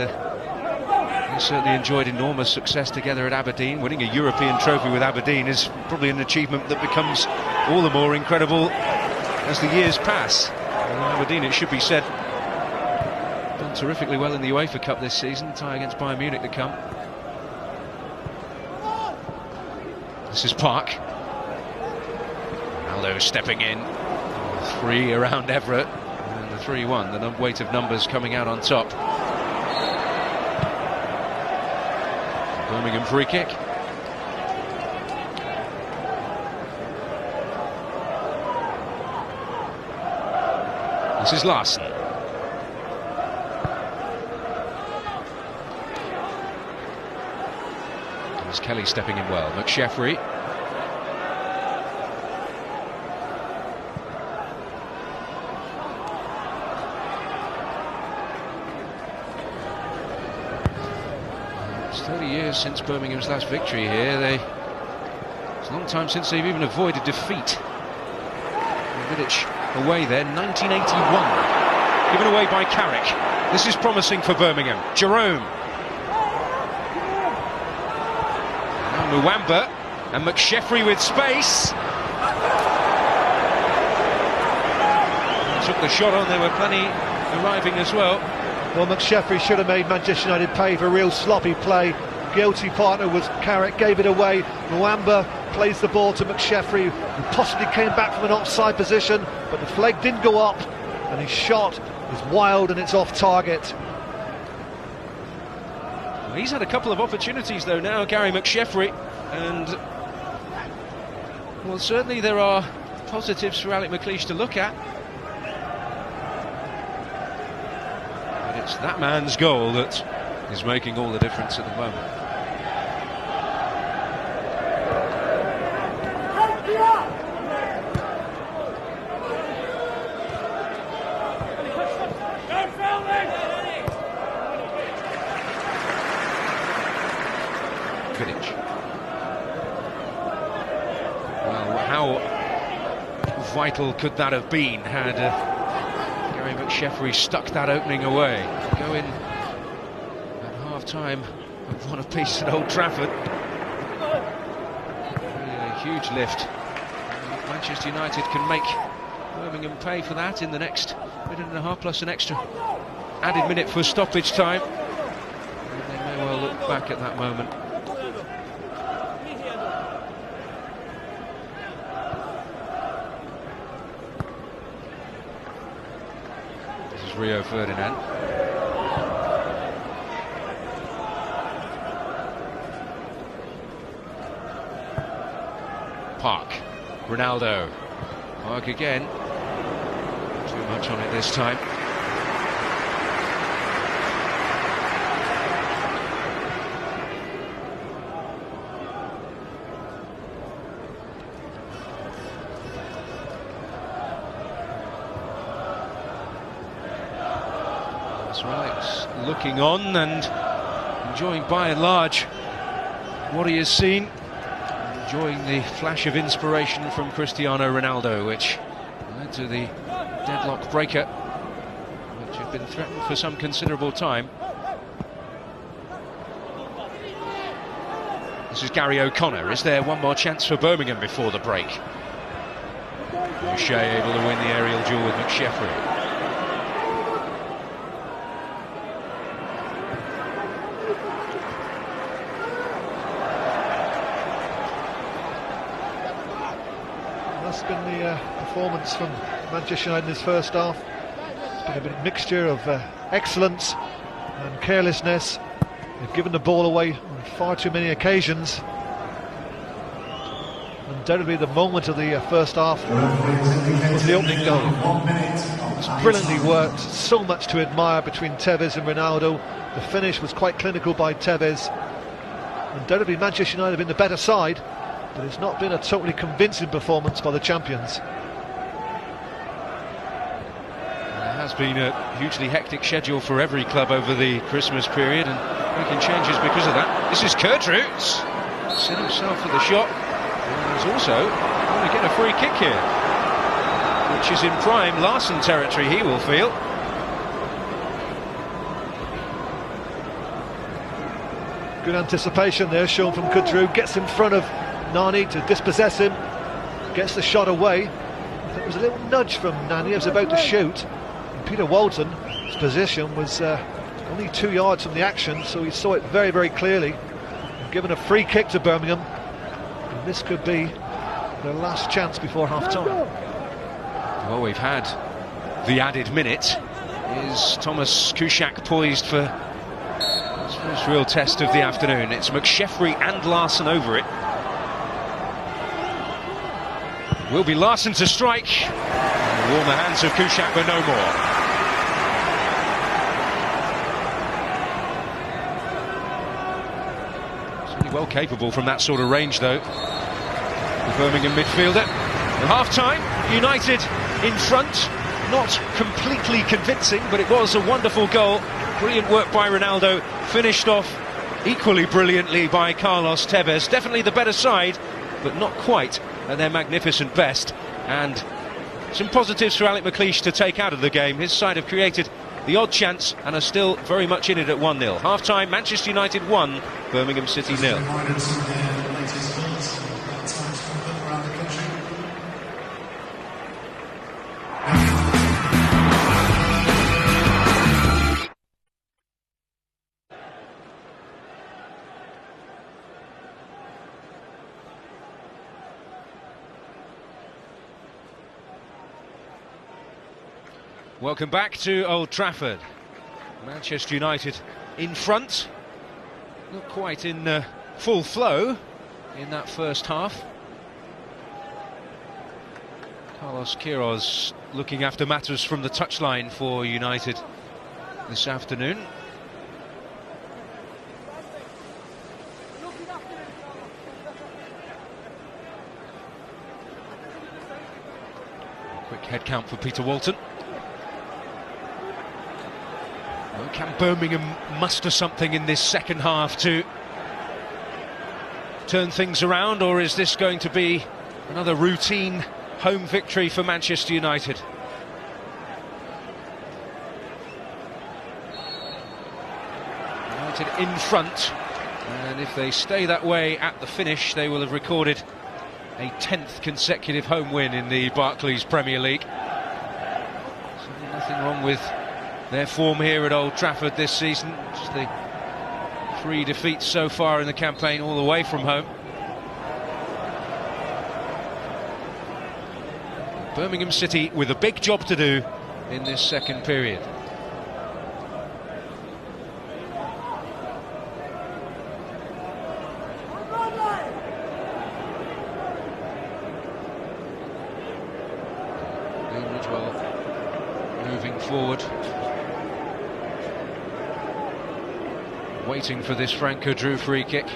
he certainly enjoyed enormous success together at Aberdeen. Winning a European trophy with Aberdeen is probably an achievement that becomes all the more incredible as the years pass. Aberdeen, it should be said, done terrifically well in the UEFA Cup this season. Tie against Bayern Munich to come. This is Park. Ronaldo stepping in. 3 around Everett. And the 3-1, the weight of numbers coming out on top. Birmingham free kick. This is Larson. There's Kelly stepping in well. McSheffrey. It's 30 years since Birmingham's last victory here. It's a long time since they've even avoided defeat. Vidic away there, 1981. Given away by Carrick. This is promising for Birmingham. Jerome. Mwamba and McSheffrey with space. Took the shot on, there were plenty arriving as well. Well, McSheffrey should have made Manchester United pay for real sloppy play. Guilty partner was Carrick, gave it away. Mwamba plays the ball to McSheffrey, who possibly came back from an offside position, but the flag didn't go up, and his shot is wild and it's off target. He's had a couple of opportunities though now, Gary McSheffrey, and well, certainly there are positives for Alec McLeish to look at, but it's that man's goal that is making all the difference at the moment. Well, how vital could that have been had Gary McSheffrey stuck that opening away? Go in at half-time and one apiece at Old Trafford. Really a huge lift. Manchester United can make Birmingham pay for that in the next minute and a half, plus an extra added minute for stoppage time. And they may well look back at that moment. Rio Ferdinand. Park. Ronaldo. Park again. Too much on it this time. That's right, looking on and enjoying by and large what he has seen, enjoying the flash of inspiration from Cristiano Ronaldo, which led to the deadlock breaker, which had been threatened for some considerable time. This is Gary O'Connor. Is there one more chance for Birmingham before the break? Boucher able to win the aerial duel with McSheffrey. That's been the performance from Manchester United in his first half. It's been a bit of mixture of excellence and carelessness. They've given the ball away on far too many occasions. Undoubtedly the moment of the first half was the opening goal. It's brilliantly worked, so much to admire between Tevez and Ronaldo. The finish was quite clinical by Tevez. Undoubtedly Manchester United have been the better side, but it's not been a totally convincing performance by the champions. There has been a hugely hectic schedule for every club over the Christmas period, and making changes because of that. This is Kurtruz, set himself for the shot, and he's also going to get a free kick here, which is in prime Larson territory, he will feel. Good anticipation there shown from Kurtruz, gets in front of Nani to dispossess him, gets the shot away. I think it was a little nudge from Nani, he was about to shoot, and Peter Walton's position was only 2 yards from the action, so he saw it very, very clearly. Given a free kick to Birmingham, and this could be their last chance before half-time. Well, we've had the added minute. Is Thomas Kuszczak poised for his first real test of the afternoon? It's McSheffrey and Larson over it. Will be Larson to strike. Warm the hands of Kuszczak, but no more. Certainly well capable from that sort of range, though, the Birmingham midfielder. At half-time, United in front. Not completely convincing, but it was a wonderful goal. Brilliant work by Ronaldo. Finished off equally brilliantly by Carlos Tevez. Definitely the better side, but not quite at their magnificent best. And some positives for Alec McLeish to take out of the game. His side have created the odd chance and are still very much in it at 1-0. Half-time, Manchester United 1, Birmingham City 0. Welcome back to Old Trafford. Manchester United in front. Not quite in full flow in that first half. Carlos Queiroz looking after matters from the touchline for United this afternoon. head count for Peter Walton. Well, can Birmingham muster something in this second half to turn things around, or is this going to be another routine home victory for Manchester United? United in front, and if they stay that way at the finish, they will have recorded a 10th consecutive home win in the Barclays Premier League. Certainly nothing wrong with their form here at Old Trafford this season. Just the 3 defeats so far in the campaign, all away from home. Birmingham City with a big job to do in this second period. Moving forward, waiting for this Frank Cudrew free kick.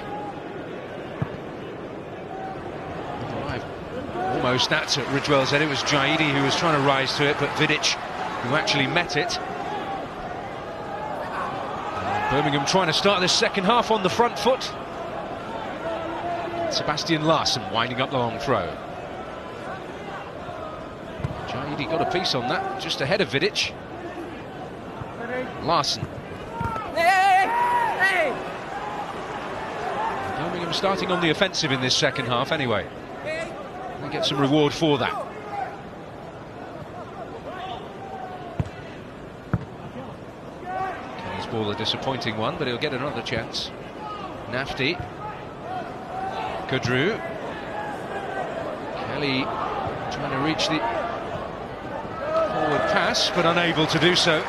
Almost that's at Ridgewell's head. It was Jaidi who was trying to rise to it, but Vidic who actually met it. Birmingham trying to start this second half on the front foot. Sebastian Larsson winding up the long throw. Jaidi got a piece on that, just ahead of Vidic. Larsson. Birmingham starting on the offensive in this second half anyway. They get some reward for that. Kenny's ball a disappointing one, but he'll get another chance. Nafti. Cudrew. Kelly trying to reach the forward pass, but unable to do so.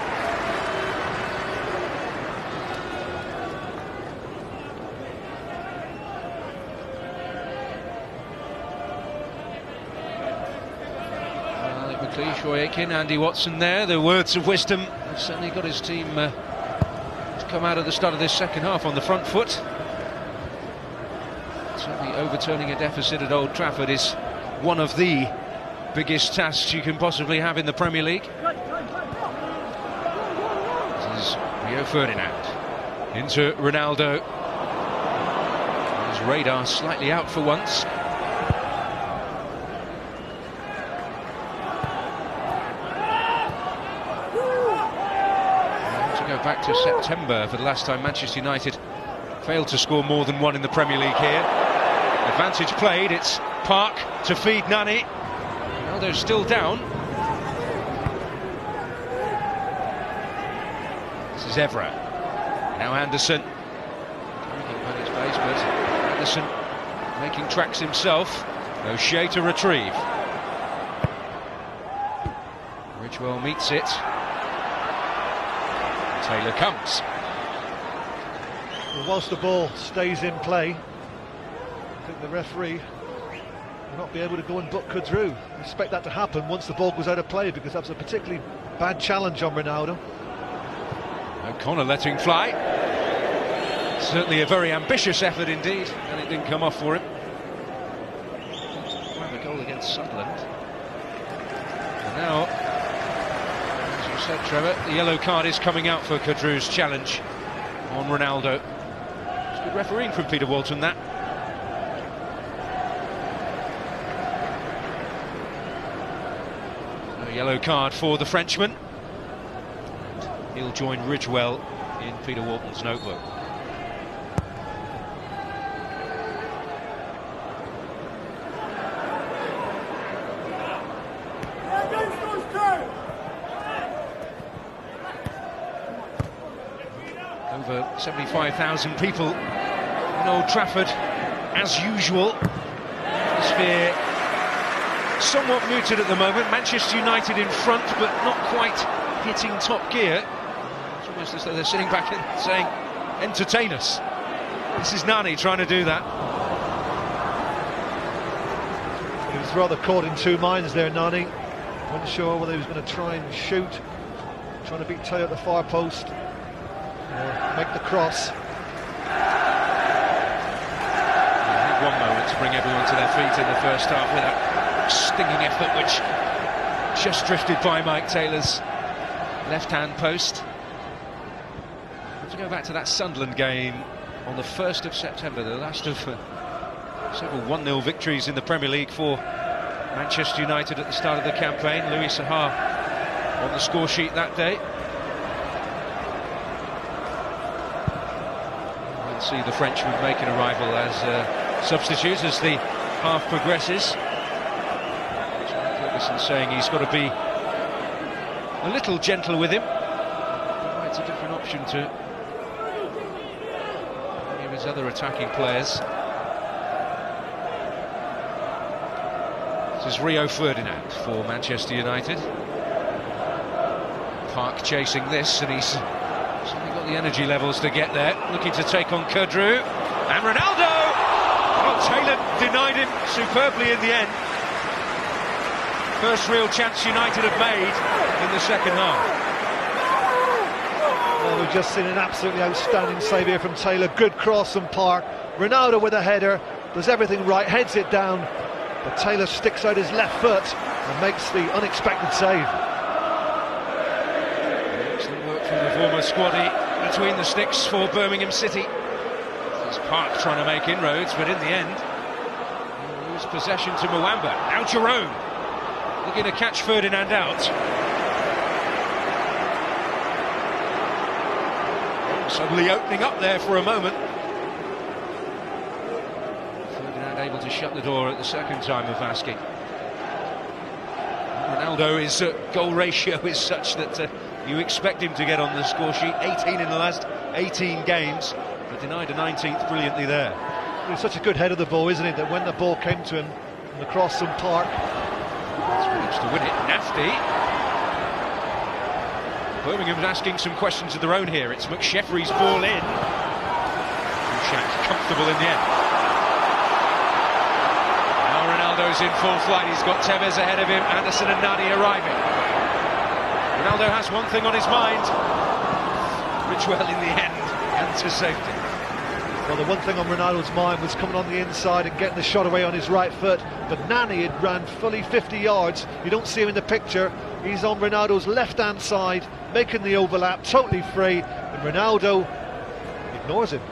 Troy Aiken, Andy Watson there. The words of wisdom have certainly got his team to come out at the start of this second half on the front foot. Certainly overturning a deficit at Old Trafford is one of the biggest tasks you can possibly have in the Premier League. This is Rio Ferdinand into Ronaldo. His radar slightly out for once. Back to September for the last time Manchester United failed to score more than one in the Premier League here. Advantage played, it's Park to feed Nani. Ronaldo's still down. This is Evra. Now Anderson. Taking on his base, but Anderson making tracks himself. O'Shea to retrieve. Ridgewell meets it. Taylor comes. Well, whilst the ball stays in play, I think the referee will not be able to go and book Cudrew. I expect that to happen once the ball goes out of play, because that was a particularly bad challenge on Ronaldo. O'Connor letting fly. Certainly a very ambitious effort indeed, and it didn't come off for him. Quite a goal against Sunderland. And now, said Trevor, the yellow card is coming out for Cudrew's challenge on Ronaldo. It's good refereeing from Peter Walton, that. A yellow card for the Frenchman. He'll join Ridgewell in Peter Walton's notebook. Over 75,000 people in Old Trafford, as usual. Atmosphere somewhat muted at the moment. Manchester United in front, but not quite hitting top gear. It's almost as though they're sitting back and saying, entertain us. This is Nani trying to do that. He was rather caught in two minds there, Nani. Wasn't sure whether he was going to try and shoot, trying to beat Taylor at the far post, or make the cross. One moment to bring everyone to their feet in the first half with that stinging effort which just drifted by Mike Taylor's left-hand post. To go back to that Sunderland game on the 1st of September, the last of several 1-0 victories in the Premier League for Manchester United at the start of the campaign. Louis Saha on the score sheet that day. We'll see the Frenchman make an arrival as substitute as the half progresses. Ferguson saying he's got to be a little gentle with him. Provides a different option to any of his other attacking players. This is Rio Ferdinand for Manchester United. Park chasing this, and he's certainly got the energy levels to get there. Looking to take on Kudru. And Ronaldo! Oh, Taylor denied him superbly in the end. First real chance United have made in the second half. Well, we've just seen an absolutely outstanding save here from Taylor. Good cross from Park. Ronaldo with a header, does everything right, heads it down. But Taylor sticks out his left foot and makes the unexpected save. Excellent work from the former squaddie between the sticks for Birmingham City. There's Park trying to make inroads, but in the end, he'll lose possession to Mwamba. Now Jerome, looking to catch Ferdinand out. Suddenly opening up there for a moment. Able to shut the door at the second time of asking. Ronaldo's goal ratio is such that you expect him to get on the score sheet. 18 in the last 18 games, but denied a 19th brilliantly there. It's such a good head of the ball, isn't it, that when the ball came to him from the cross from Park, he's managed to win it. Nafty. Birmingham's asking some questions of their own here. It's McSheffrey's ball in. Shaq comfortable in the end. Ronaldo's in full flight, he's got Tevez ahead of him, Anderson and Nani arriving. Ronaldo has one thing on his mind. Richwell in the end, and to safety. Well, the one thing on Ronaldo's mind was coming on the inside and getting the shot away on his right foot, but Nani had ran fully 50 yards. You don't see him in the picture. He's on Ronaldo's left-hand side, making the overlap, totally free, and Ronaldo ignores him.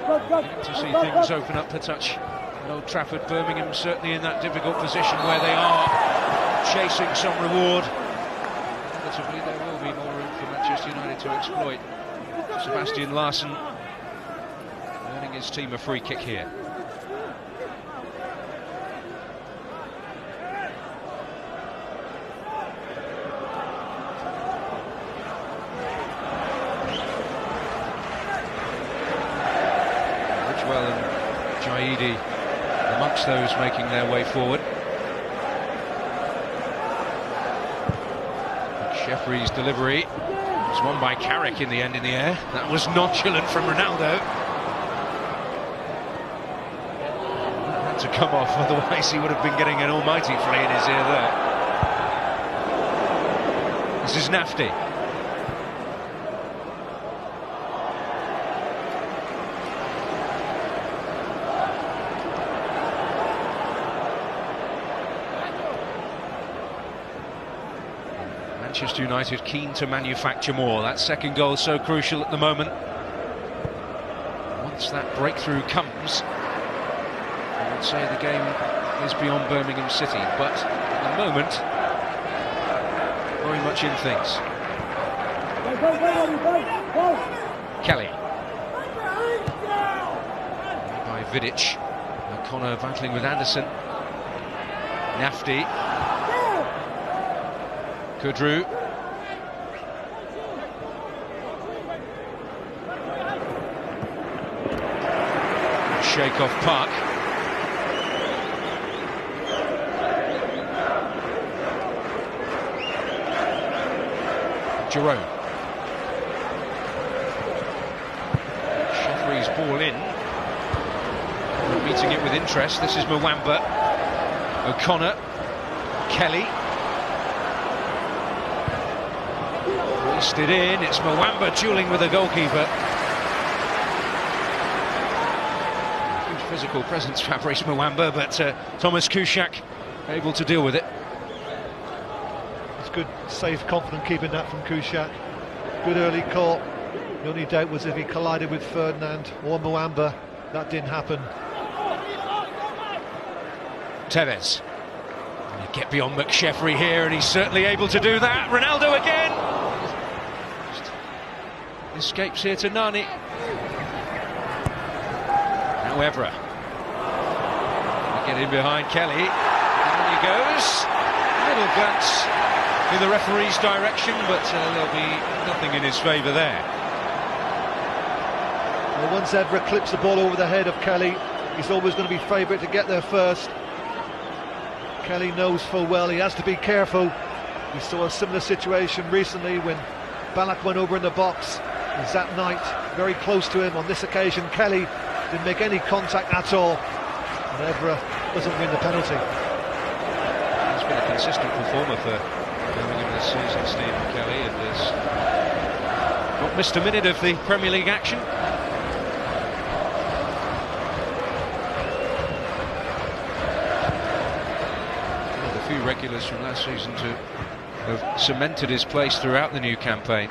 To see things open up a touch at Old Trafford. Birmingham certainly in that difficult position where they are chasing some reward. Relatively, there will be more room for Manchester United to exploit. Sebastian Larsson earning his team a free kick here. Amongst those making their way forward. Sheffrey's delivery was won by Carrick in the end in the air. That was nonchalant from Ronaldo. That had to come off, otherwise he would have been getting an almighty flea in his ear there. This is Nafty. Manchester United keen to manufacture more. That second goal so crucial at the moment. Once that breakthrough comes, I would say the game is beyond Birmingham City, but at the moment, very much in things. Kelly. By Vidic. O'Connor battling with Anderson. Nafty. Kudru. Shake off Park. Jerome. Sheffrey's ball in. Meeting it with interest. This is Mwamba. O'Connor. Kelly. It in, it's Mwamba dueling with the goalkeeper. physical presence, Fabrice Muamba, but Thomas Kuszczak able to deal with it. It's good, safe, confident keeping that from Kuszczak. Good early call. The only doubt was if he collided with Ferdinand or Muamba. That didn't happen. Tevez. Get beyond McSheffrey here, and he's certainly able to do that. Ronaldo again. Escapes here to Nani. Now Evra. Get in behind Kelly. And he goes. A little glance in the referee's direction, but there'll be nothing in his favour there. Well, once Evra clips the ball over the head of Kelly, he's always going to be favourite to get there first. Kelly knows full well he has to be careful. We saw a similar situation recently when Ballack went over in the box. Is that Knight very close to him? On this occasion, Kelly didn't make any contact at all, and Evra doesn't win the penalty. He's been a consistent performer for Birmingham this season, Stephen Kelly, and has not missed a minute of the Premier League action. Regulars from last season to have cemented his place throughout the new campaign.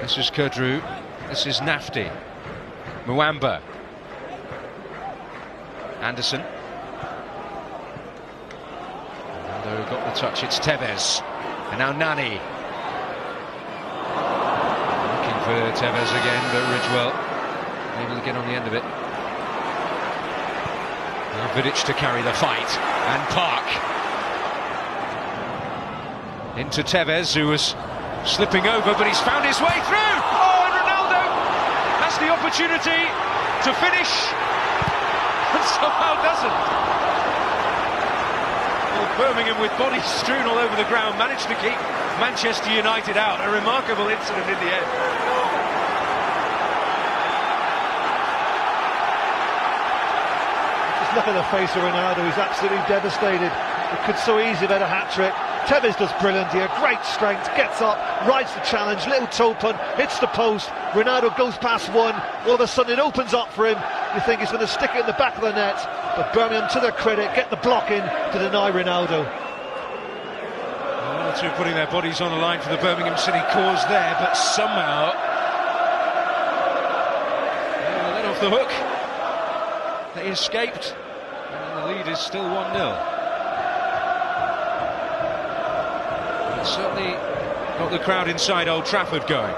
This is Kudru, this is Nafti, Muamba, Anderson. Ronaldo got the touch, it's Tevez, and now Nani. Looking for Tevez again, but Ridgewell able to get on the end of it. Vidic to carry the fight, and Park into Tevez, who was slipping over, but he's found his way through. Oh, and Ronaldo has the opportunity to finish and somehow doesn't. Well, Birmingham, with bodies strewn all over the ground, managed to keep Manchester United out. A remarkable incident in the end. Look at the face of Ronaldo, he's absolutely devastated. It could so easily have had a hat-trick. Tevez does brilliant here, great strength, gets up, rides the challenge, little toe punt, hits the post. Ronaldo goes past one, all of a sudden it opens up for him. You think he's going to stick it in the back of the net, but Birmingham, to their credit, get the block in to deny Ronaldo. One or two putting their bodies on the line for the Birmingham City cause there, but somehow they were let off the hook. They escaped, and the lead is still 1-0. It's certainly got the crowd inside Old Trafford going.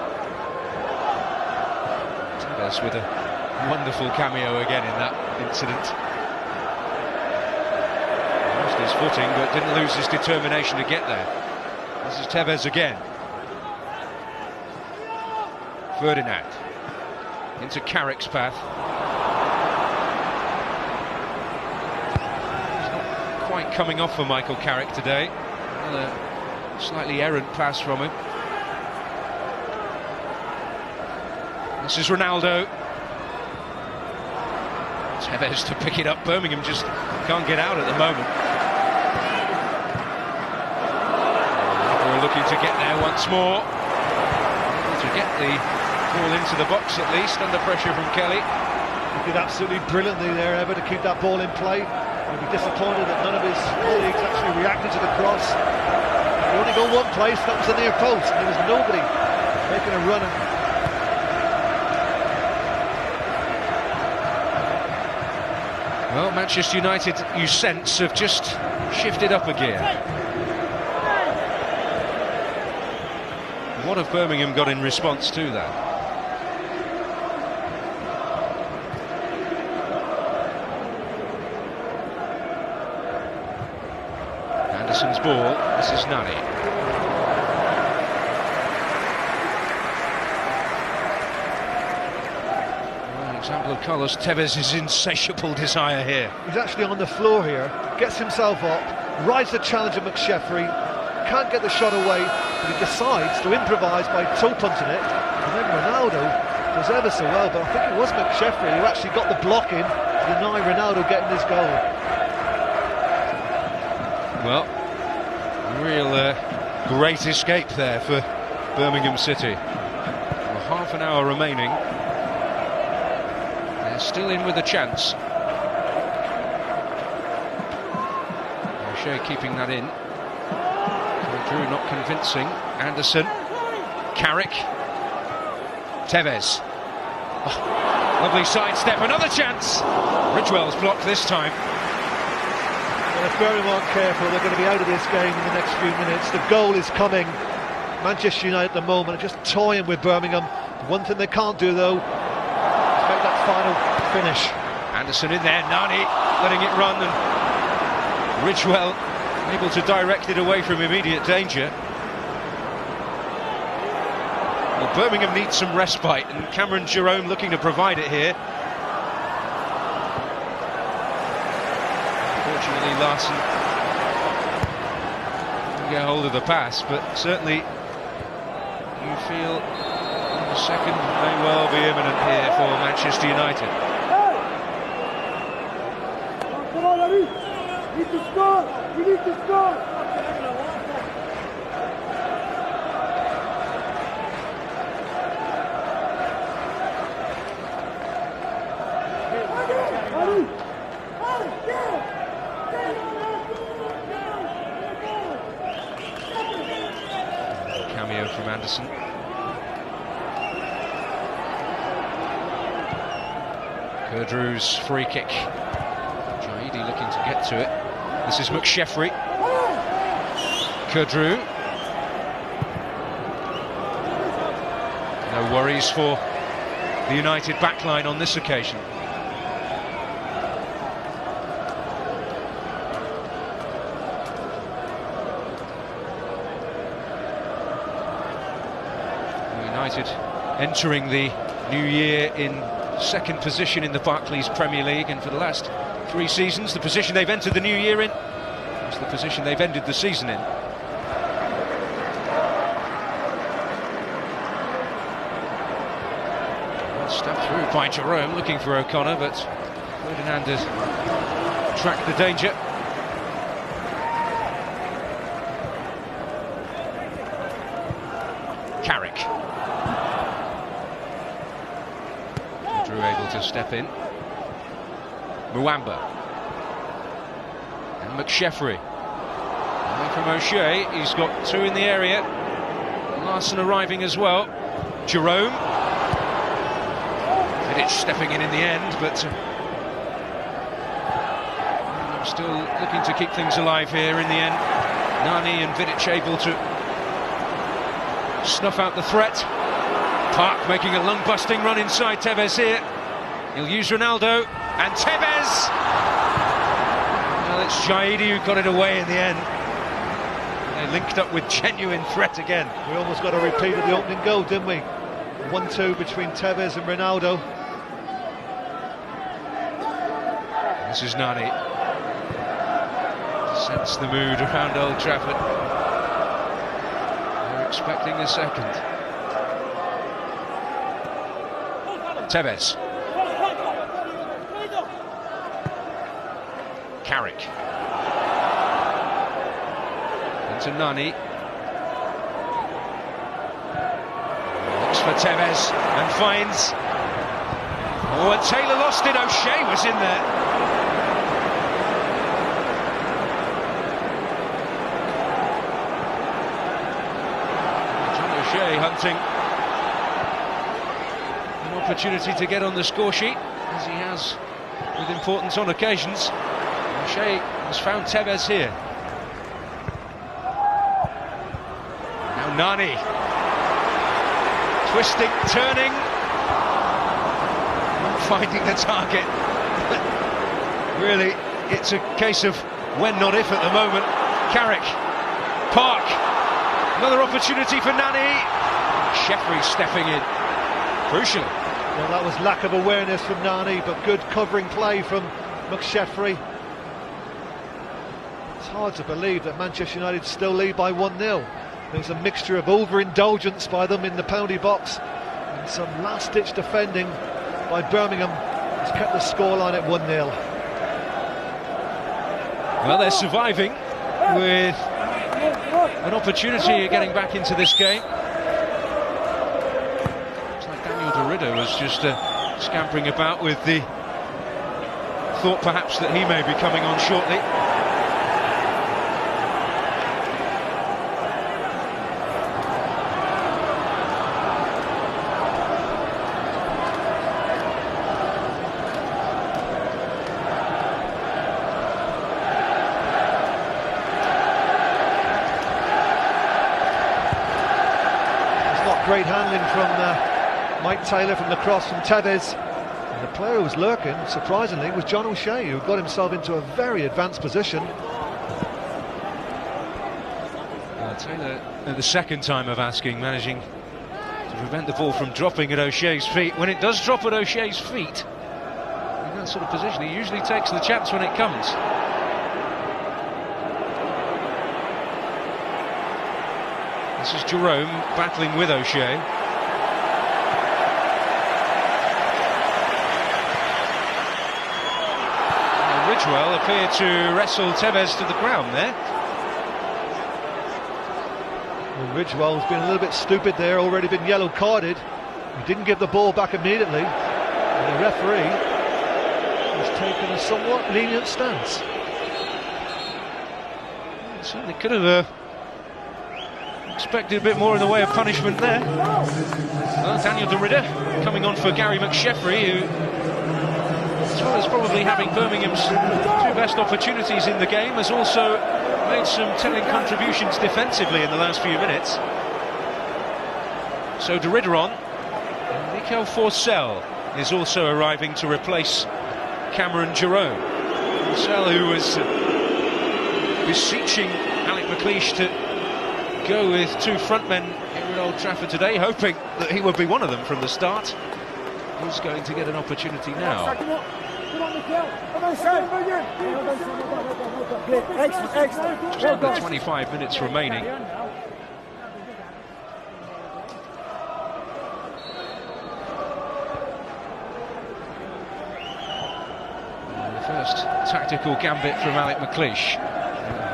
Tevez with a wonderful cameo again in that incident. Lost his footing, but didn't lose his determination to get there. This is Tevez again. Ferdinand into Carrick's path. Quite coming off for Michael Carrick today. Another slightly errant pass from him. This is Ronaldo. Tevez to pick it up. Birmingham just can't get out at the moment. We're looking to get there once more. To get the ball into the box at least, under pressure from Kelly. He did absolutely brilliantly there, Ever, to keep that ball in play. He'll be disappointed that none of his colleagues actually reacted to the cross. He only got one place, that was the near post, and there was nobody making a run. Well, Manchester United, you sense, have just shifted up a gear. What have Birmingham got in response to that? Anderson's ball, this is Nani. Well, an example of Carlos Tevez' insatiable desire here. He's actually on the floor here, gets himself up, rides the challenge of McSheffrey, can't get the shot away, but he decides to improvise by toe punting it, and then Ronaldo does ever so well, but I think it was McSheffrey who actually got the block in to deny Ronaldo getting this goal. Well, real great escape there for Birmingham City. A half an hour remaining. They're still in with a chance. O'Shea keeping that in. Drew not convincing. Anderson. Carrick. Tevez. Oh, lovely sidestep. Another chance. Ridgewell's blocked this time. Well, if Birmingham aren't careful, they're going to be out of this game in the next few minutes. The goal is coming. Manchester United at the moment are just toying with Birmingham. The one thing they can't do, though, is make that final finish. Anderson in there. Nani letting it run, and Ridgewell able to direct it away from immediate danger. Well, Birmingham needs some respite, and Cameron Jerome looking to provide it here. Unfortunately, Larson didn't get hold of the pass, but certainly you feel the second may well be imminent here for Manchester United. Come on, Abby! We need to score! We need to score! Cameo from Anderson. Kerdrew's free kick. Jaidi looking to get to it. This is McSheffrey. Kerdrew. No worries for the United backline on this occasion. United entering the new year in second position in the Barclays Premier League, and for the last 3 seasons the position they've entered the new year in is the position they've ended the season in. Well, stabbed through by Jerome, looking for O'Connor, but Ferdinand has tracked the danger. Carrick. Drew able to step in. Muamba. And McSheffrey. Coming from O'Shea, he's got 2 in the area. Larson arriving as well. Jerome. Vidic stepping in the end, but still looking to keep things alive here in the end. Nani and Vidic able to snuff out the threat. Park making a lung-busting run inside Tevez here. He'll use Ronaldo, and Tevez! Well, it's Jaidi who got it away in the end. They linked up with genuine threat again. We almost got a repeat of the opening goal, didn't we? 1-2 between Tevez and Ronaldo. This is Nani. Sense the mood around Old Trafford. They're expecting a second. Tevez. Carrick. Into Nani. Looks for Tevez and finds. Oh, and Taylor lost it. O'Shea was in there. John O'Shea hunting an opportunity to get on the score sheet, as he has with importance on occasions. O'Shea has found Tevez here. Now Nani. Twisting, turning. Not finding the target. Really, it's a case of when, not if at the moment. Carrick. Park. Another opportunity for Nani. Sheffrey stepping in. Crucially. Well, that was lack of awareness from Nani, but good covering play from McSheffrey. It's hard to believe that Manchester United still lead by 1-0. There's a mixture of overindulgence by them in the penalty box and some last-ditch defending by Birmingham has kept the scoreline at 1-0. Well, they're surviving with an opportunity of getting back into this game. Derrida was just scampering about with the thought perhaps that he may be coming on shortly. Great handling from Mike Taylor from the cross from Tevez. And the player who was lurking, surprisingly, was John O'Shea, who got himself into a very advanced position. Taylor, the second time of asking, managing to prevent the ball from dropping at O'Shea's feet. When it does drop at O'Shea's feet, in that sort of position, he usually takes the chance when it comes. This is Jerome battling with O'Shea. Ridgewell appeared to wrestle Tevez to the ground there. Well, Ridgewell's been a little bit stupid there, already been yellow carded. He didn't give the ball back immediately. And the referee has taken a somewhat lenient stance. Certainly could have expected a bit more in the way of punishment there. Well, Daniel Derrida coming on for Gary McSheffrey, who, as well as probably having Birmingham's two best opportunities in the game, has also made some telling contributions defensively in the last few minutes. So Derrida on. And Mikel Forcell is also arriving to replace Cameron Jerome. Forcell, who was beseeching Alec McLeish to go with two frontmen here at Old Trafford today, hoping that he would be one of them from the start. He's going to get an opportunity now. Just under 25 minutes remaining. And the first tactical gambit from Alec McLeish.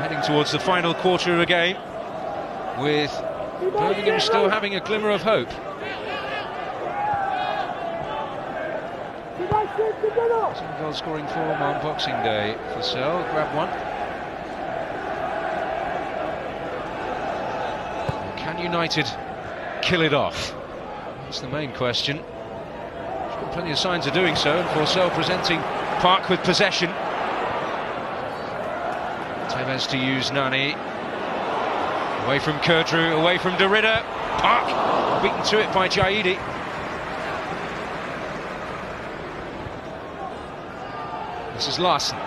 Heading towards the final quarter of the game, with Birmingham still having a glimmer of hope. Some goal scoring form on Boxing Day. Forcell grab one. Can United kill it off? That's the main question. There's got plenty of signs of doing so, and Forcell presenting Park with possession. Tevez to use Nani. Away from Kerdru, away from Derrida. Park beaten to it by Jaidi. This is Larson.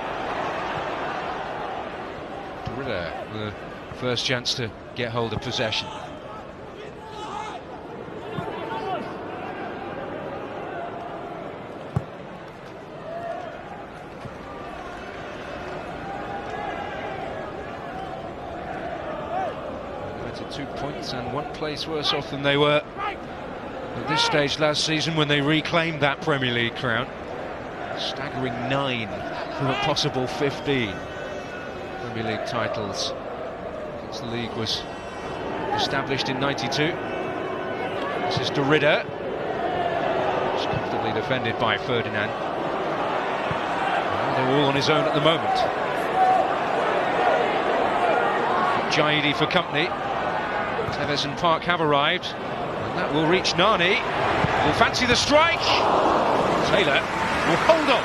Derrida with the first chance to get hold of possession. United 2 points and one place worse off than they were at this stage last season when they reclaimed that Premier League crown. Staggering 9 from a possible 15 Premier League titles since the league was established in '92. This is Derrida, just comfortably defended by Ferdinand. Well, they're all on his own at the moment. Jaidi for company. Tevez and Park have arrived, and that will reach Nani. Will fancy the strike. Taylor will hold on.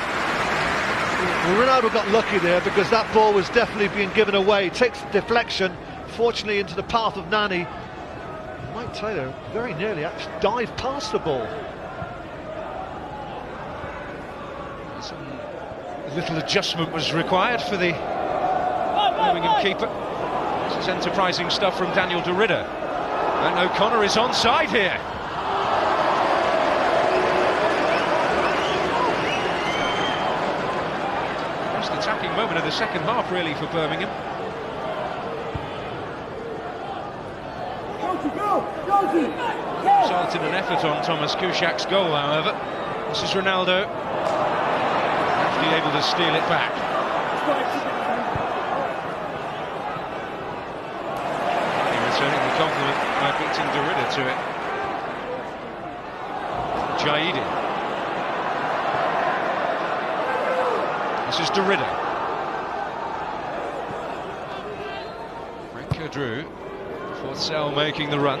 Well, Ronaldo got lucky there because that ball was definitely being given away. Takes the deflection, fortunately, into the path of Nani. Mike Taylor very nearly actually dived past the ball. Some little adjustment was required for the Birmingham keeper. This is enterprising stuff from Daniel Derrida. And O'Connor is onside here. Attacking moment of the second half, really, for Birmingham. Resulted in an effort on Thomas Kuszak's goal, however. This is Ronaldo, actually able to steal it back. He returning the compliment by beating Derrida to it. Jaidi. This is Derrida. Frank Drew. Forsell making the run.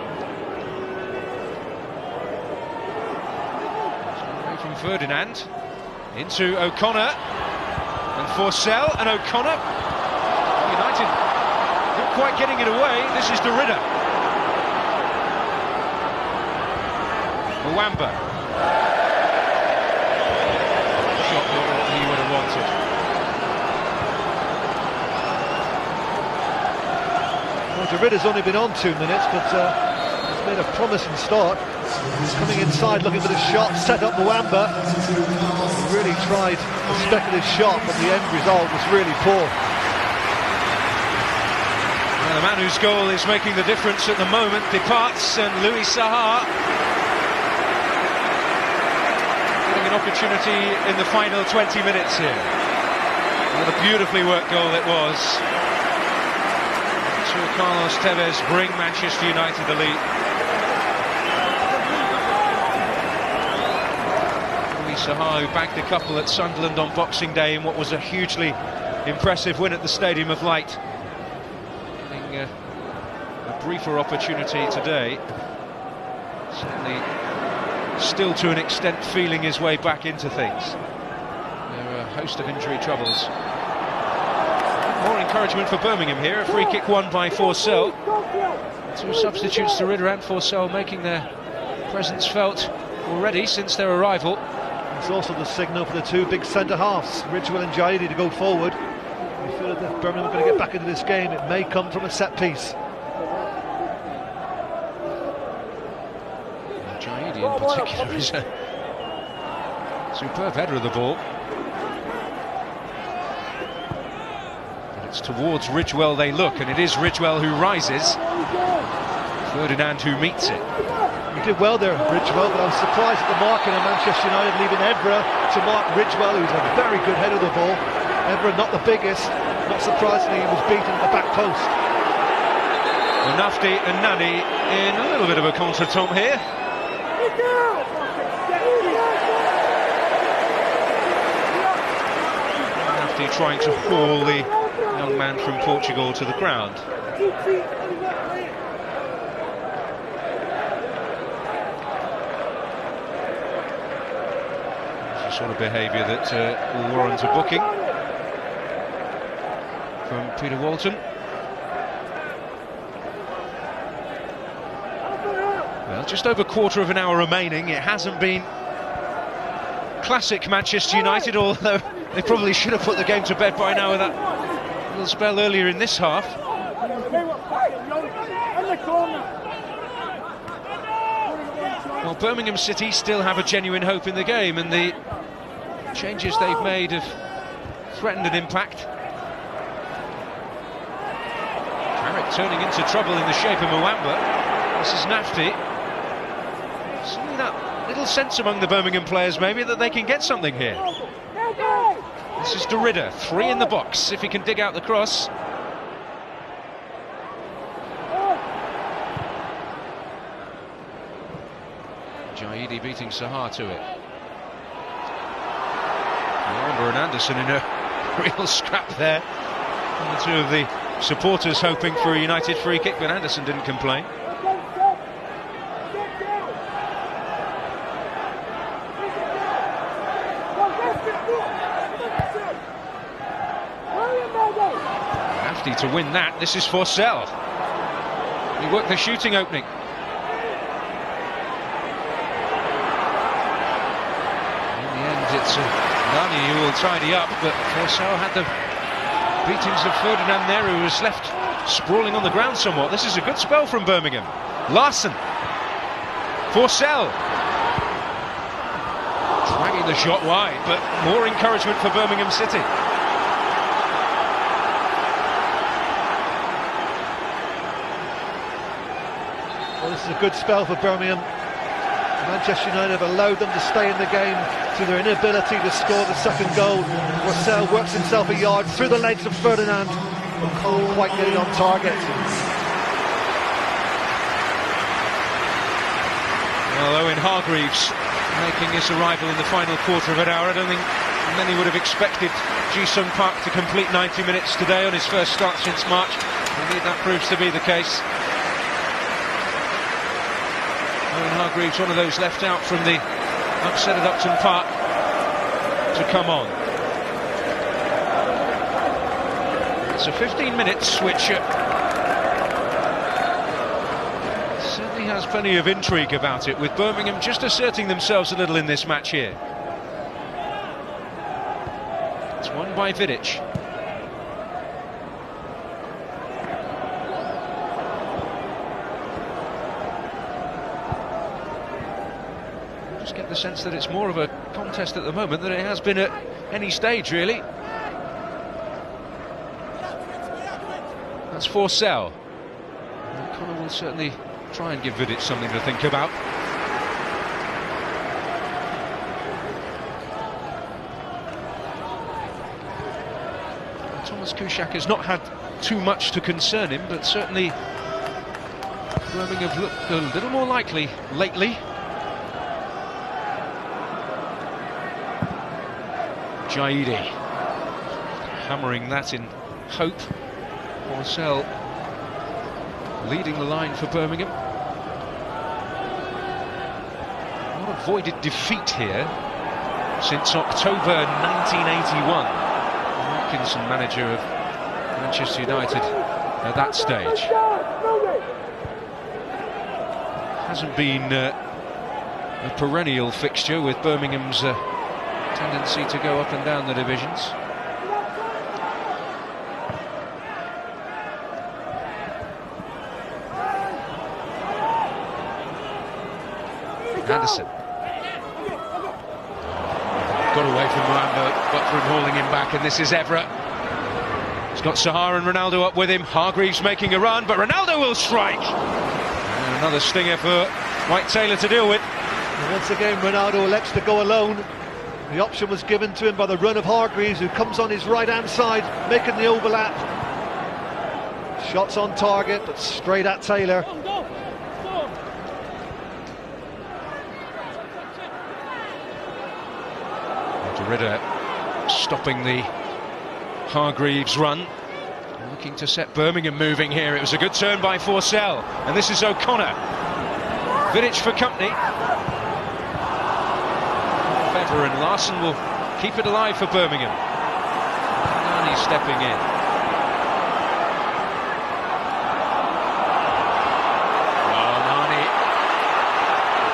Away from Ferdinand. Into O'Connor. And Forsell and O'Connor. United not quite getting it away. This is Derrida. Mwamba. Shot that he would have wanted. Well, Derrida's only been on 2 minutes, but he's made a promising start. He's coming inside looking for the shot, set up Mwamba. He really tried a speculative shot, but the end result was really poor. Well, the man whose goal is making the difference at the moment departs, and Louis Saha getting an opportunity in the final 20 minutes here. What a beautifully worked goal it was. So Carlos Tevez bring Manchester United the lead. Louis Saha, who bagged a couple at Sunderland on Boxing Day in what was a hugely impressive win at the Stadium of Light. Getting a briefer opportunity today. Certainly still to an extent feeling his way back into things. There are a host of injury troubles. More encouragement for Birmingham here. A free kick won by Forsell. 2 substitutes, Derrida and Forsell, making their presence felt already since their arrival. It's also the signal for the 2 big centre-halves, Ridgewell and Jaidi, to go forward. We feel that if Birmingham are going to get back into this game, it may come from a set-piece. Jaidi in particular is a superb header of the ball. But it's towards Ridgewell they look, and it is Ridgewell who rises. Ferdinand who meets it. He did well there, Ridgewell, but I was surprised at the marking of Manchester United leaving Evra to mark Ridgewell, who's a very good header of the ball. Evra not the biggest, not surprisingly he was beaten at the back post. Well, Nafti and Nani in a little bit of a contretemps here. Nafti trying to haul the young man from Portugal to the ground. Sort of behaviour that will warrant a booking from Peter Walton. Well, just over a quarter of an hour remaining. It hasn't been classic Manchester United, although they probably should have put the game to bed by now with that little spell earlier in this half. Well, Birmingham City still have a genuine hope in the game, and the changes they've made have threatened an impact. Carrick turning into trouble in the shape of Mwamba. This is Nafti. Suddenly that little sense among the Birmingham players maybe that they can get something here. This is Derrida, 3 in the box if he can dig out the cross. Jaidi beating Saha to it. Mwamba and Anderson in a real scrap there. And the 2 of the supporters hoping for a United free kick, but Anderson didn't complain. Nafti to win that. This is Forsell. He worked the shooting opening. It's Nani who will tidy up, but Forsell had the beatings of Ferdinand there, who was left sprawling on the ground somewhat. This is a good spell from Birmingham. Larson. Forsell. Dragging the shot wide, but more encouragement for Birmingham City. Well, this is a good spell for Birmingham. Manchester United have allowed them to stay in the game through their inability to score the second goal. Forsell works himself a yard through the legs of Ferdinand, but can't quite get it on target. Well, Owen Hargreaves making his arrival in the final quarter of an hour. I don't think many would have expected Ji-sung Park to complete 90 minutes today on his first start since March. Indeed, that proves to be the case. Owen Hargreaves, one of those left out from the upset at Upton Park, to come on. It's a 15-minute switch. Certainly has plenty of intrigue about it, with Birmingham just asserting themselves a little in this match here. It's won by Vidic. Just get the sense that it's more of a contest at the moment than it has been at any stage, really. That's Forsell. O'Connor will certainly try and give Vidic something to think about. Thomas Kuszczak has not had too much to concern him, but certainly Birmingham have looked a little more likely lately. Jaidi hammering that in hope. Forsell leading the line for Birmingham. Not avoided defeat here since October 1981. Atkinson, manager of Manchester United at that stage. Hasn't been a perennial fixture, with Birmingham's tendency to go up and down the divisions. Anderson got away from Ronaldo, but from hauling him back, and this is Evra. He's got Sahar and Ronaldo up with him. Hargreaves making a run, but Ronaldo will strike. And another stinger for White-Taylor to deal with. And once again, Ronaldo elects to go alone. The option was given to him by the run of Hargreaves, who comes on his right-hand side, making the overlap. Shots on target, but straight at Taylor. Ritter stopping the Hargreaves run, looking to set Birmingham moving here. It was a good turn by Forsell, and this is O'Connor. Vidic for company. Bever and Larson will keep it alive for Birmingham. Nani stepping in. Oh, Nani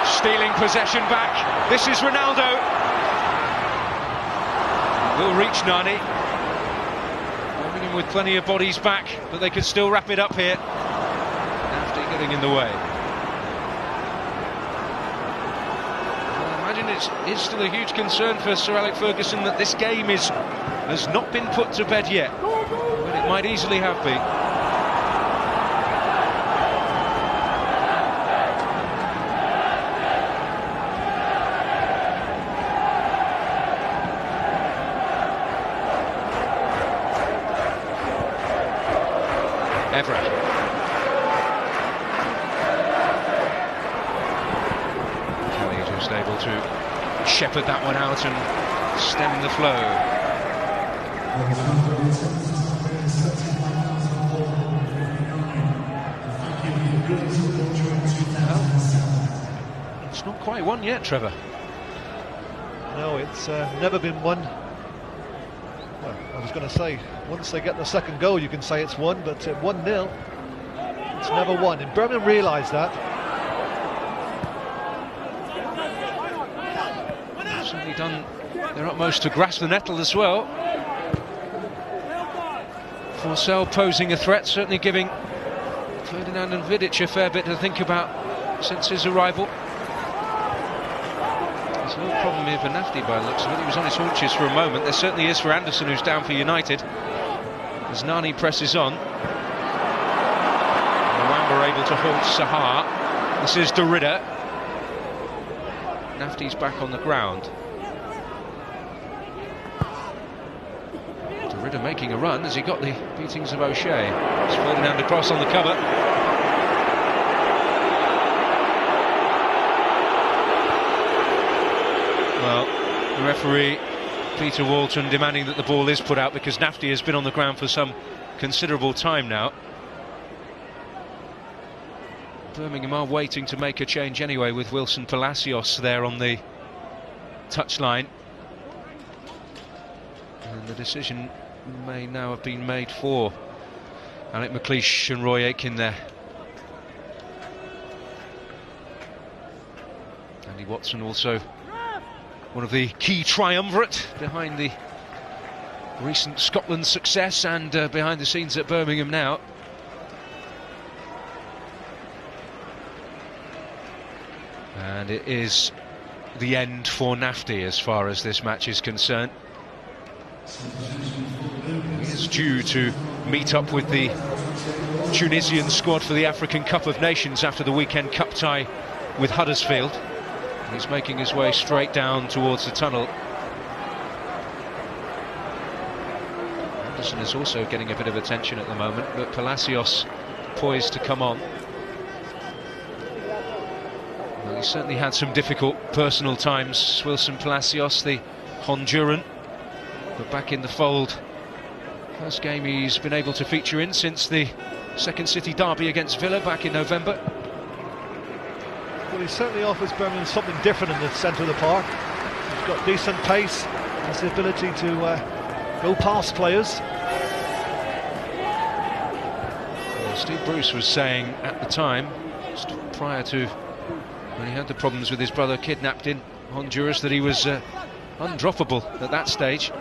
stealing possession back. This is Ronaldo. Will reach Nani. Birmingham with plenty of bodies back, but they could still wrap it up here. Nafty getting in the way. I imagine it is still a huge concern for Sir Alex Ferguson that this game has not been put to bed yet, but it might easily have been. Evra. Kelly just able to shepherd that one out and stem the flow. Well, it's not quite won yet, Trevor. No, it's never been won. Well, I was going to say, once they get the second goal, you can say it's won, but 1-0, it's never won. And Birmingham realised that. Certainly done their utmost to grasp the nettle as well. Forsell posing a threat, certainly giving Ferdinand and Vidic a fair bit to think about since his arrival. There's no problem here for Nafty by the looks of it. He was on his haunches for a moment. There certainly is for Anderson, who's down for United, as Nani presses on. Mwamba able to hold Sahar. This is De Ridder. Nafty's back on the ground. De Ridder making a run as he got the beatings of O'Shea. It's Ferdinand across on the cover. Well, the referee, Peter Walton, demanding that the ball is put out because Nafti has been on the ground for some considerable time now. Birmingham are waiting to make a change anyway, with Wilson Palacios there on the touchline. And the decision may now have been made for Alec McLeish and Roy Aitken there. Andy Watson also one of the key triumvirate behind the recent Scotland success and behind the scenes at Birmingham now. And it is the end for Nafti as far as this match is concerned. He is due to meet up with the Tunisian squad for the African Cup of Nations after the weekend cup tie with Huddersfield. He's making his way straight down towards the tunnel. Anderson is also getting a bit of attention at the moment, but Palacios poised to come on. Well, he certainly had some difficult personal times, Wilson Palacios, the Honduran, but back in the fold. First game he's been able to feature in since the Second City derby against Villa back in November. Well, he certainly offers Birmingham something different in the centre of the park. He's got decent pace, has the ability to go past players. Well, Steve Bruce was saying at the time, just prior to when he had the problems with his brother kidnapped in Honduras, that he was undroppable at that stage.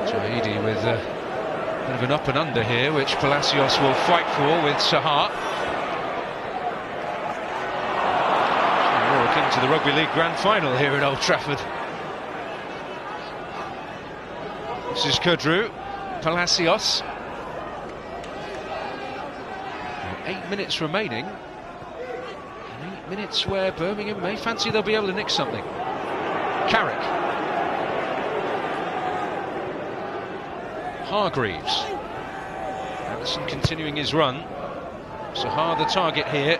Jahidi with a bit of an up and under here, which Palacios will fight for with Sahar. More akin to the Rugby League Grand Final here at Old Trafford. This is Kudru, Palacios. 8 minutes remaining. 8 minutes where Birmingham may fancy they'll be able to nick something. Carrick. Hargreaves. Anderson continuing his run. Sahar the target here.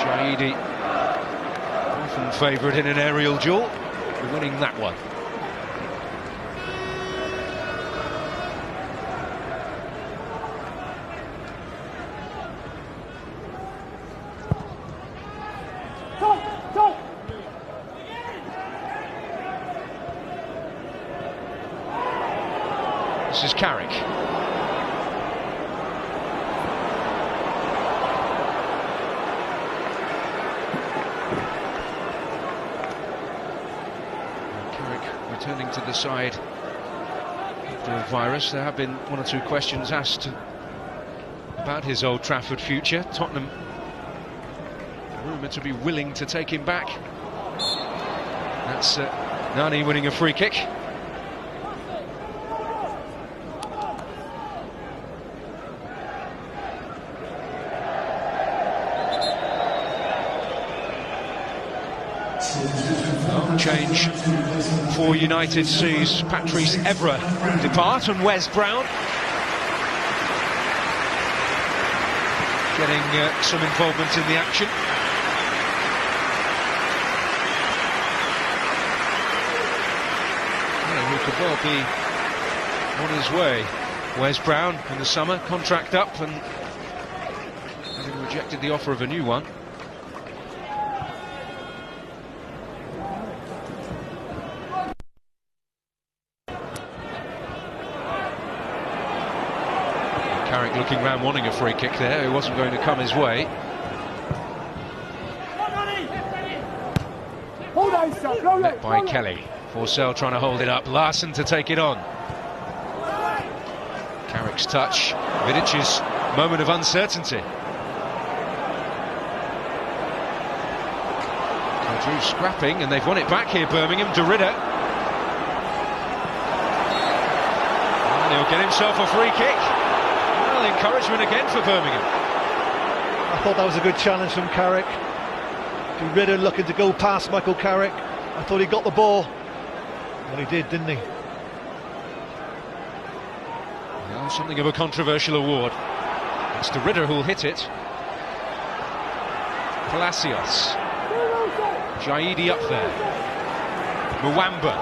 Jahidi, often favourite in an aerial duel, winning that one. This is Carrick. Carrick returning to the side after a virus. There have been one or two questions asked about his Old Trafford future. Tottenham rumoured to be willing to take him back. That's Nani winning a free kick. Change for United sees Patrice Evra depart and Wes Brown getting some involvement in the action. Yeah, he could well be on his way. Wes Brown in the summer, contract up, and having rejected the offer of a new one. Carrick looking round wanting a free kick there. It wasn't going to come his way. Met by Kelly. Forsell trying to hold it up. Larson to take it on. Carrick's touch. Vidic's moment of uncertainty. Drew scrapping, and they've won it back here, Birmingham. Derrida. And he'll get himself a free kick. Well, encouragement again for Birmingham. I thought that was a good challenge from Carrick. Derrida looking to go past Michael Carrick. I thought he got the ball. Well, he did, didn't he? Well, something of a controversial award. It's De Ridder who'll hit it. Palacios. Jaidi up there. Mwamba.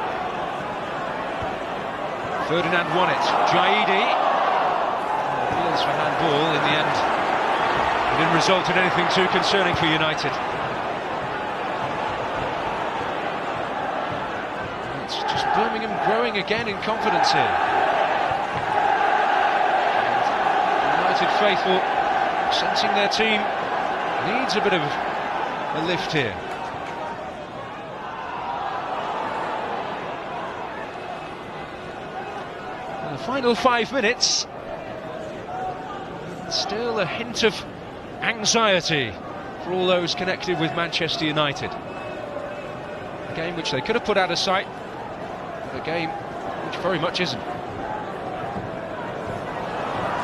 Ferdinand won it. Jaidi. Appeals for handball in the end. It didn't result in anything too concerning for United. It's just Birmingham growing again in confidence here. United faithful sensing their team needs a bit of a lift here. And the final 5 minutes, still a hint of anxiety for all those connected with Manchester United. A game which they could have put out of sight, but a game which very much isn't.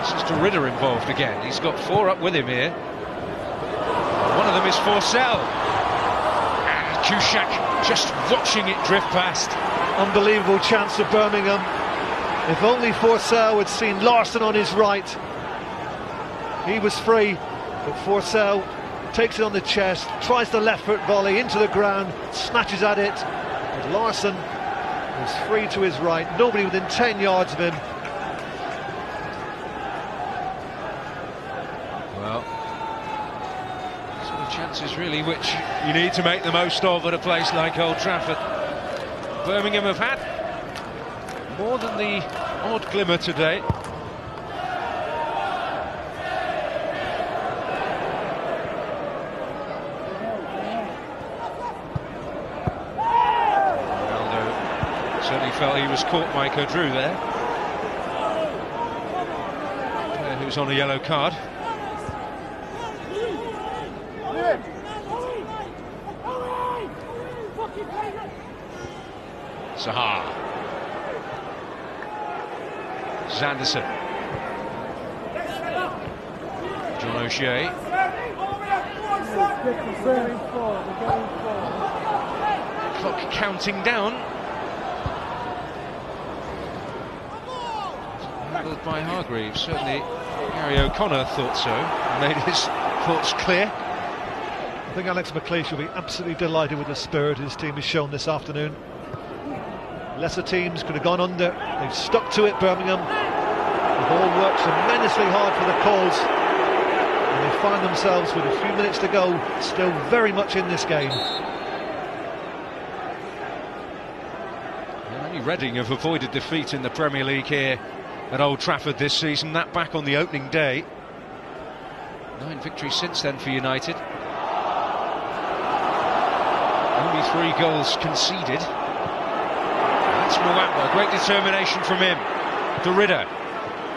This is De Ridder involved again. He's got 4 up with him here. One of them is Forsell. And Kuszak just watching it drift past. Unbelievable chance of Birmingham. If only Forsell had seen Larsson on his right. He was free, but Forsell takes it on the chest, tries the left foot volley into the ground, snatches at it. But Larsson was free to his right, nobody within 10 yards of him. Well, sort of chances really which you need to make the most of at a place like Old Trafford. Birmingham have had more than the odd glimmer today. Certainly felt he was caught by Kadru there. Player who's on a yellow card. Zaha. Zanderson. John O'Shea. Clock counting down. Handled by Hargreaves. Certainly Gary O'Connor thought so, made his thoughts clear. I think Alex McLeish will be absolutely delighted with the spirit his team has shown this afternoon. Lesser teams could have gone under. They've stuck to it, Birmingham. They've all worked tremendously hard for the cause. And they find themselves with a few minutes to go, still very much in this game. Only Reading have avoided defeat in the Premier League here at Old Trafford this season, that back on the opening day. 9 victories since then for United. Only 3 goals conceded. That's Mwamba, great determination from him. De Ridder,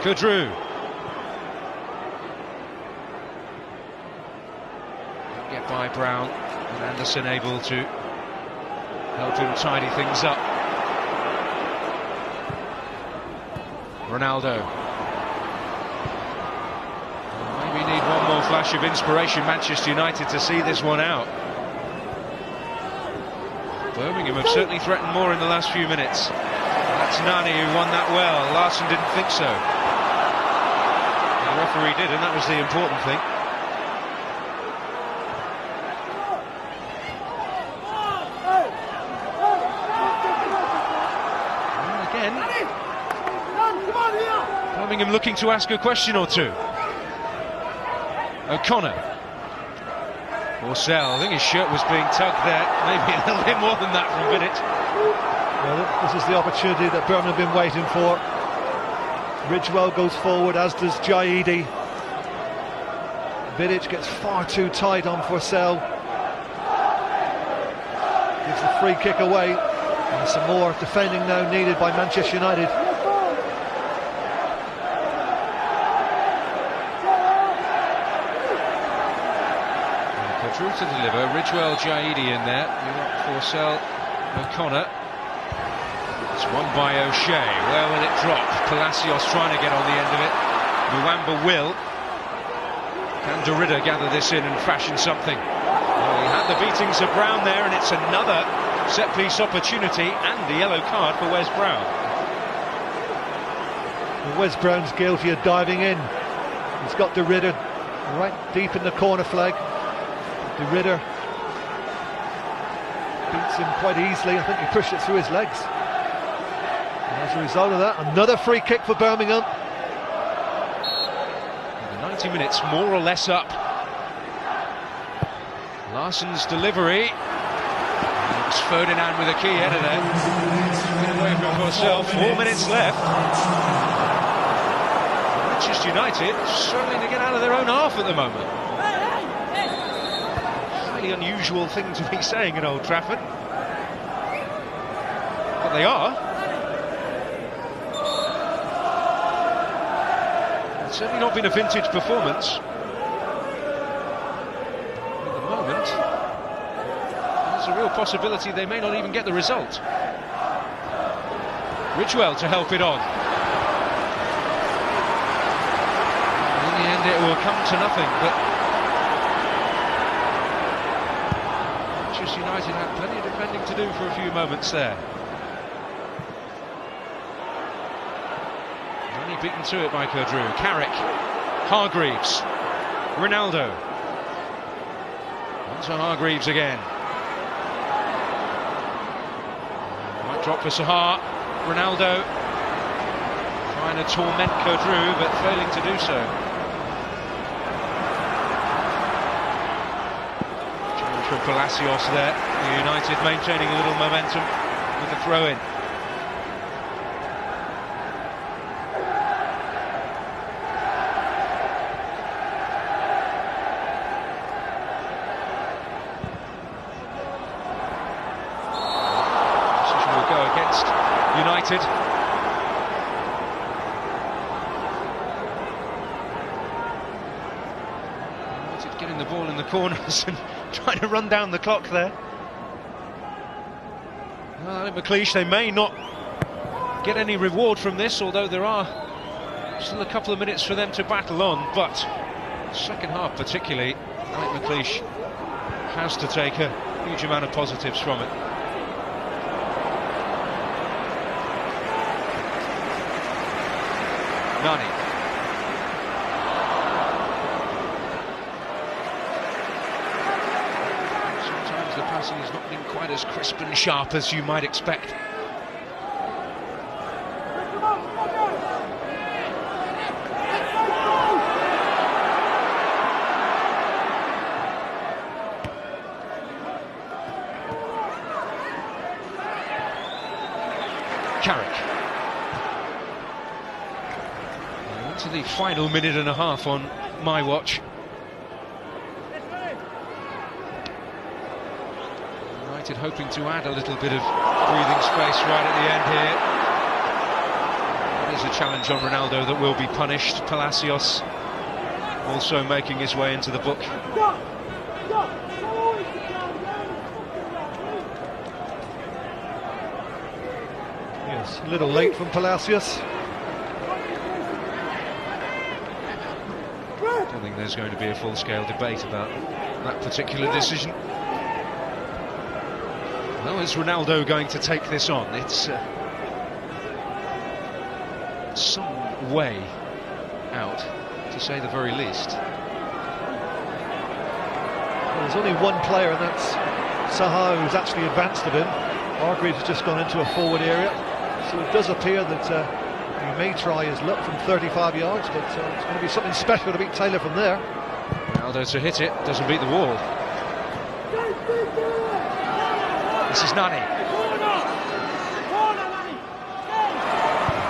Kadru. Get by Brown, and Anderson able to help him tidy things up. Ronaldo. Maybe need one more flash of inspiration, Manchester United, to see this one out. Birmingham have certainly threatened more in the last few minutes. That's Nani who won that well. Larsson didn't think so. The referee did, and that was the important thing. Birmingham looking to ask a question or two. O'Connor. Forsell, I think his shirt was being tugged there. Maybe a little bit more than that from Vidic. Well, this is the opportunity that Birmingham have been waiting for. Ridgewell goes forward, as does Jaidi. Vidic gets far too tight on Forsell. Gives the free kick away. And some more defending now needed by Manchester United. Through to deliver, Ridgewell, Jaidi in there. Forsell, O'Connor. It's won by O'Shea. Where will it drop? Palacios trying to get on the end of it. Mwamba will. Can De Ridder gather this in and fashion something? Well, he had the beatings of Brown there, and it's another set-piece opportunity and the yellow card for Wes Brown. Wes Brown's guilty of diving in. He's got De Ridder right deep in the corner flag. De Ridder beats him quite easily. I think he pushed it through his legs. And as a result of that, another free kick for Birmingham. The 90 minutes more or less up. Larson's delivery. It's Ferdinand with a key header there. Get away from Purcell. 4 minutes left. Manchester United struggling to get out of their own half at the moment. Highly unusual thing to be saying at Old Trafford. But they are. It's certainly not been a vintage performance. At the moment, there's a real possibility they may not even get the result. Ridgewell to help it on. In the end it will come to nothing, but Manchester United had plenty of defending to do for a few moments there. Only beaten to it by Kudru. Carrick, Hargreaves, Ronaldo. On to Hargreaves again. Might drop for Sahar. Ronaldo trying to torment Kudru, but failing to do so. Change from Palacios there. United maintaining a little momentum with the throw-in. Decision will go against United. United getting the ball in the corners and trying to run down the clock there. Well, at McLeish, they may not get any reward from this, although there are still a couple of minutes for them to battle on. But second half particularly, Alec McLeish has to take a huge amount of positives from it. Nani. Sometimes the passing has not been quite as crisp and sharp as you might expect. Carrick. To the final minute and a half on my watch. United hoping to add a little bit of breathing space right at the end here. There's a challenge on Ronaldo that will be punished. Palacios also making his way into the book. Yes, a little late from Palacios. I don't think there's going to be a full-scale debate about that particular decision. Well, is Ronaldo going to take this on? It's some way out, to say the very least. Well, there's only one player, and that's Sahar, who's actually advanced a bit. Hargreaves has just gone into a forward area, so it does appear that he may try his luck from 35 yards, but it's going to be something special to beat Taylor from there. Ronaldo to hit it, doesn't beat the wall. This is Nani.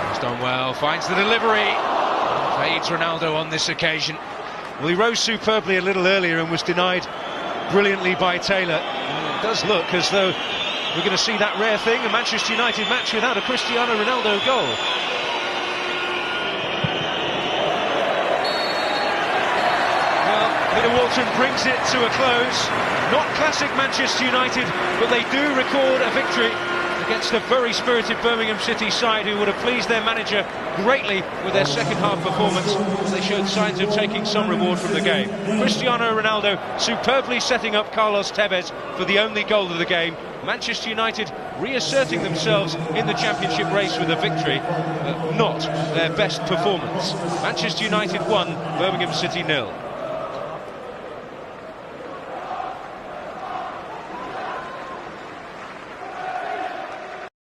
He's done well, finds the delivery. Fades Ronaldo on this occasion. Well, he rose superbly a little earlier and was denied brilliantly by Taylor. And it does look as though we're going to see that rare thing, a Manchester United match without a Cristiano Ronaldo goal. Peter Walton brings it to a close. Not classic Manchester United, but they do record a victory against a very spirited Birmingham City side who would have pleased their manager greatly with their second half performance. They showed signs of taking some reward from the game. Cristiano Ronaldo superbly setting up Carlos Tevez for the only goal of the game. Manchester United reasserting themselves in the Championship race with a victory, but not their best performance. Manchester United 1, Birmingham City 0.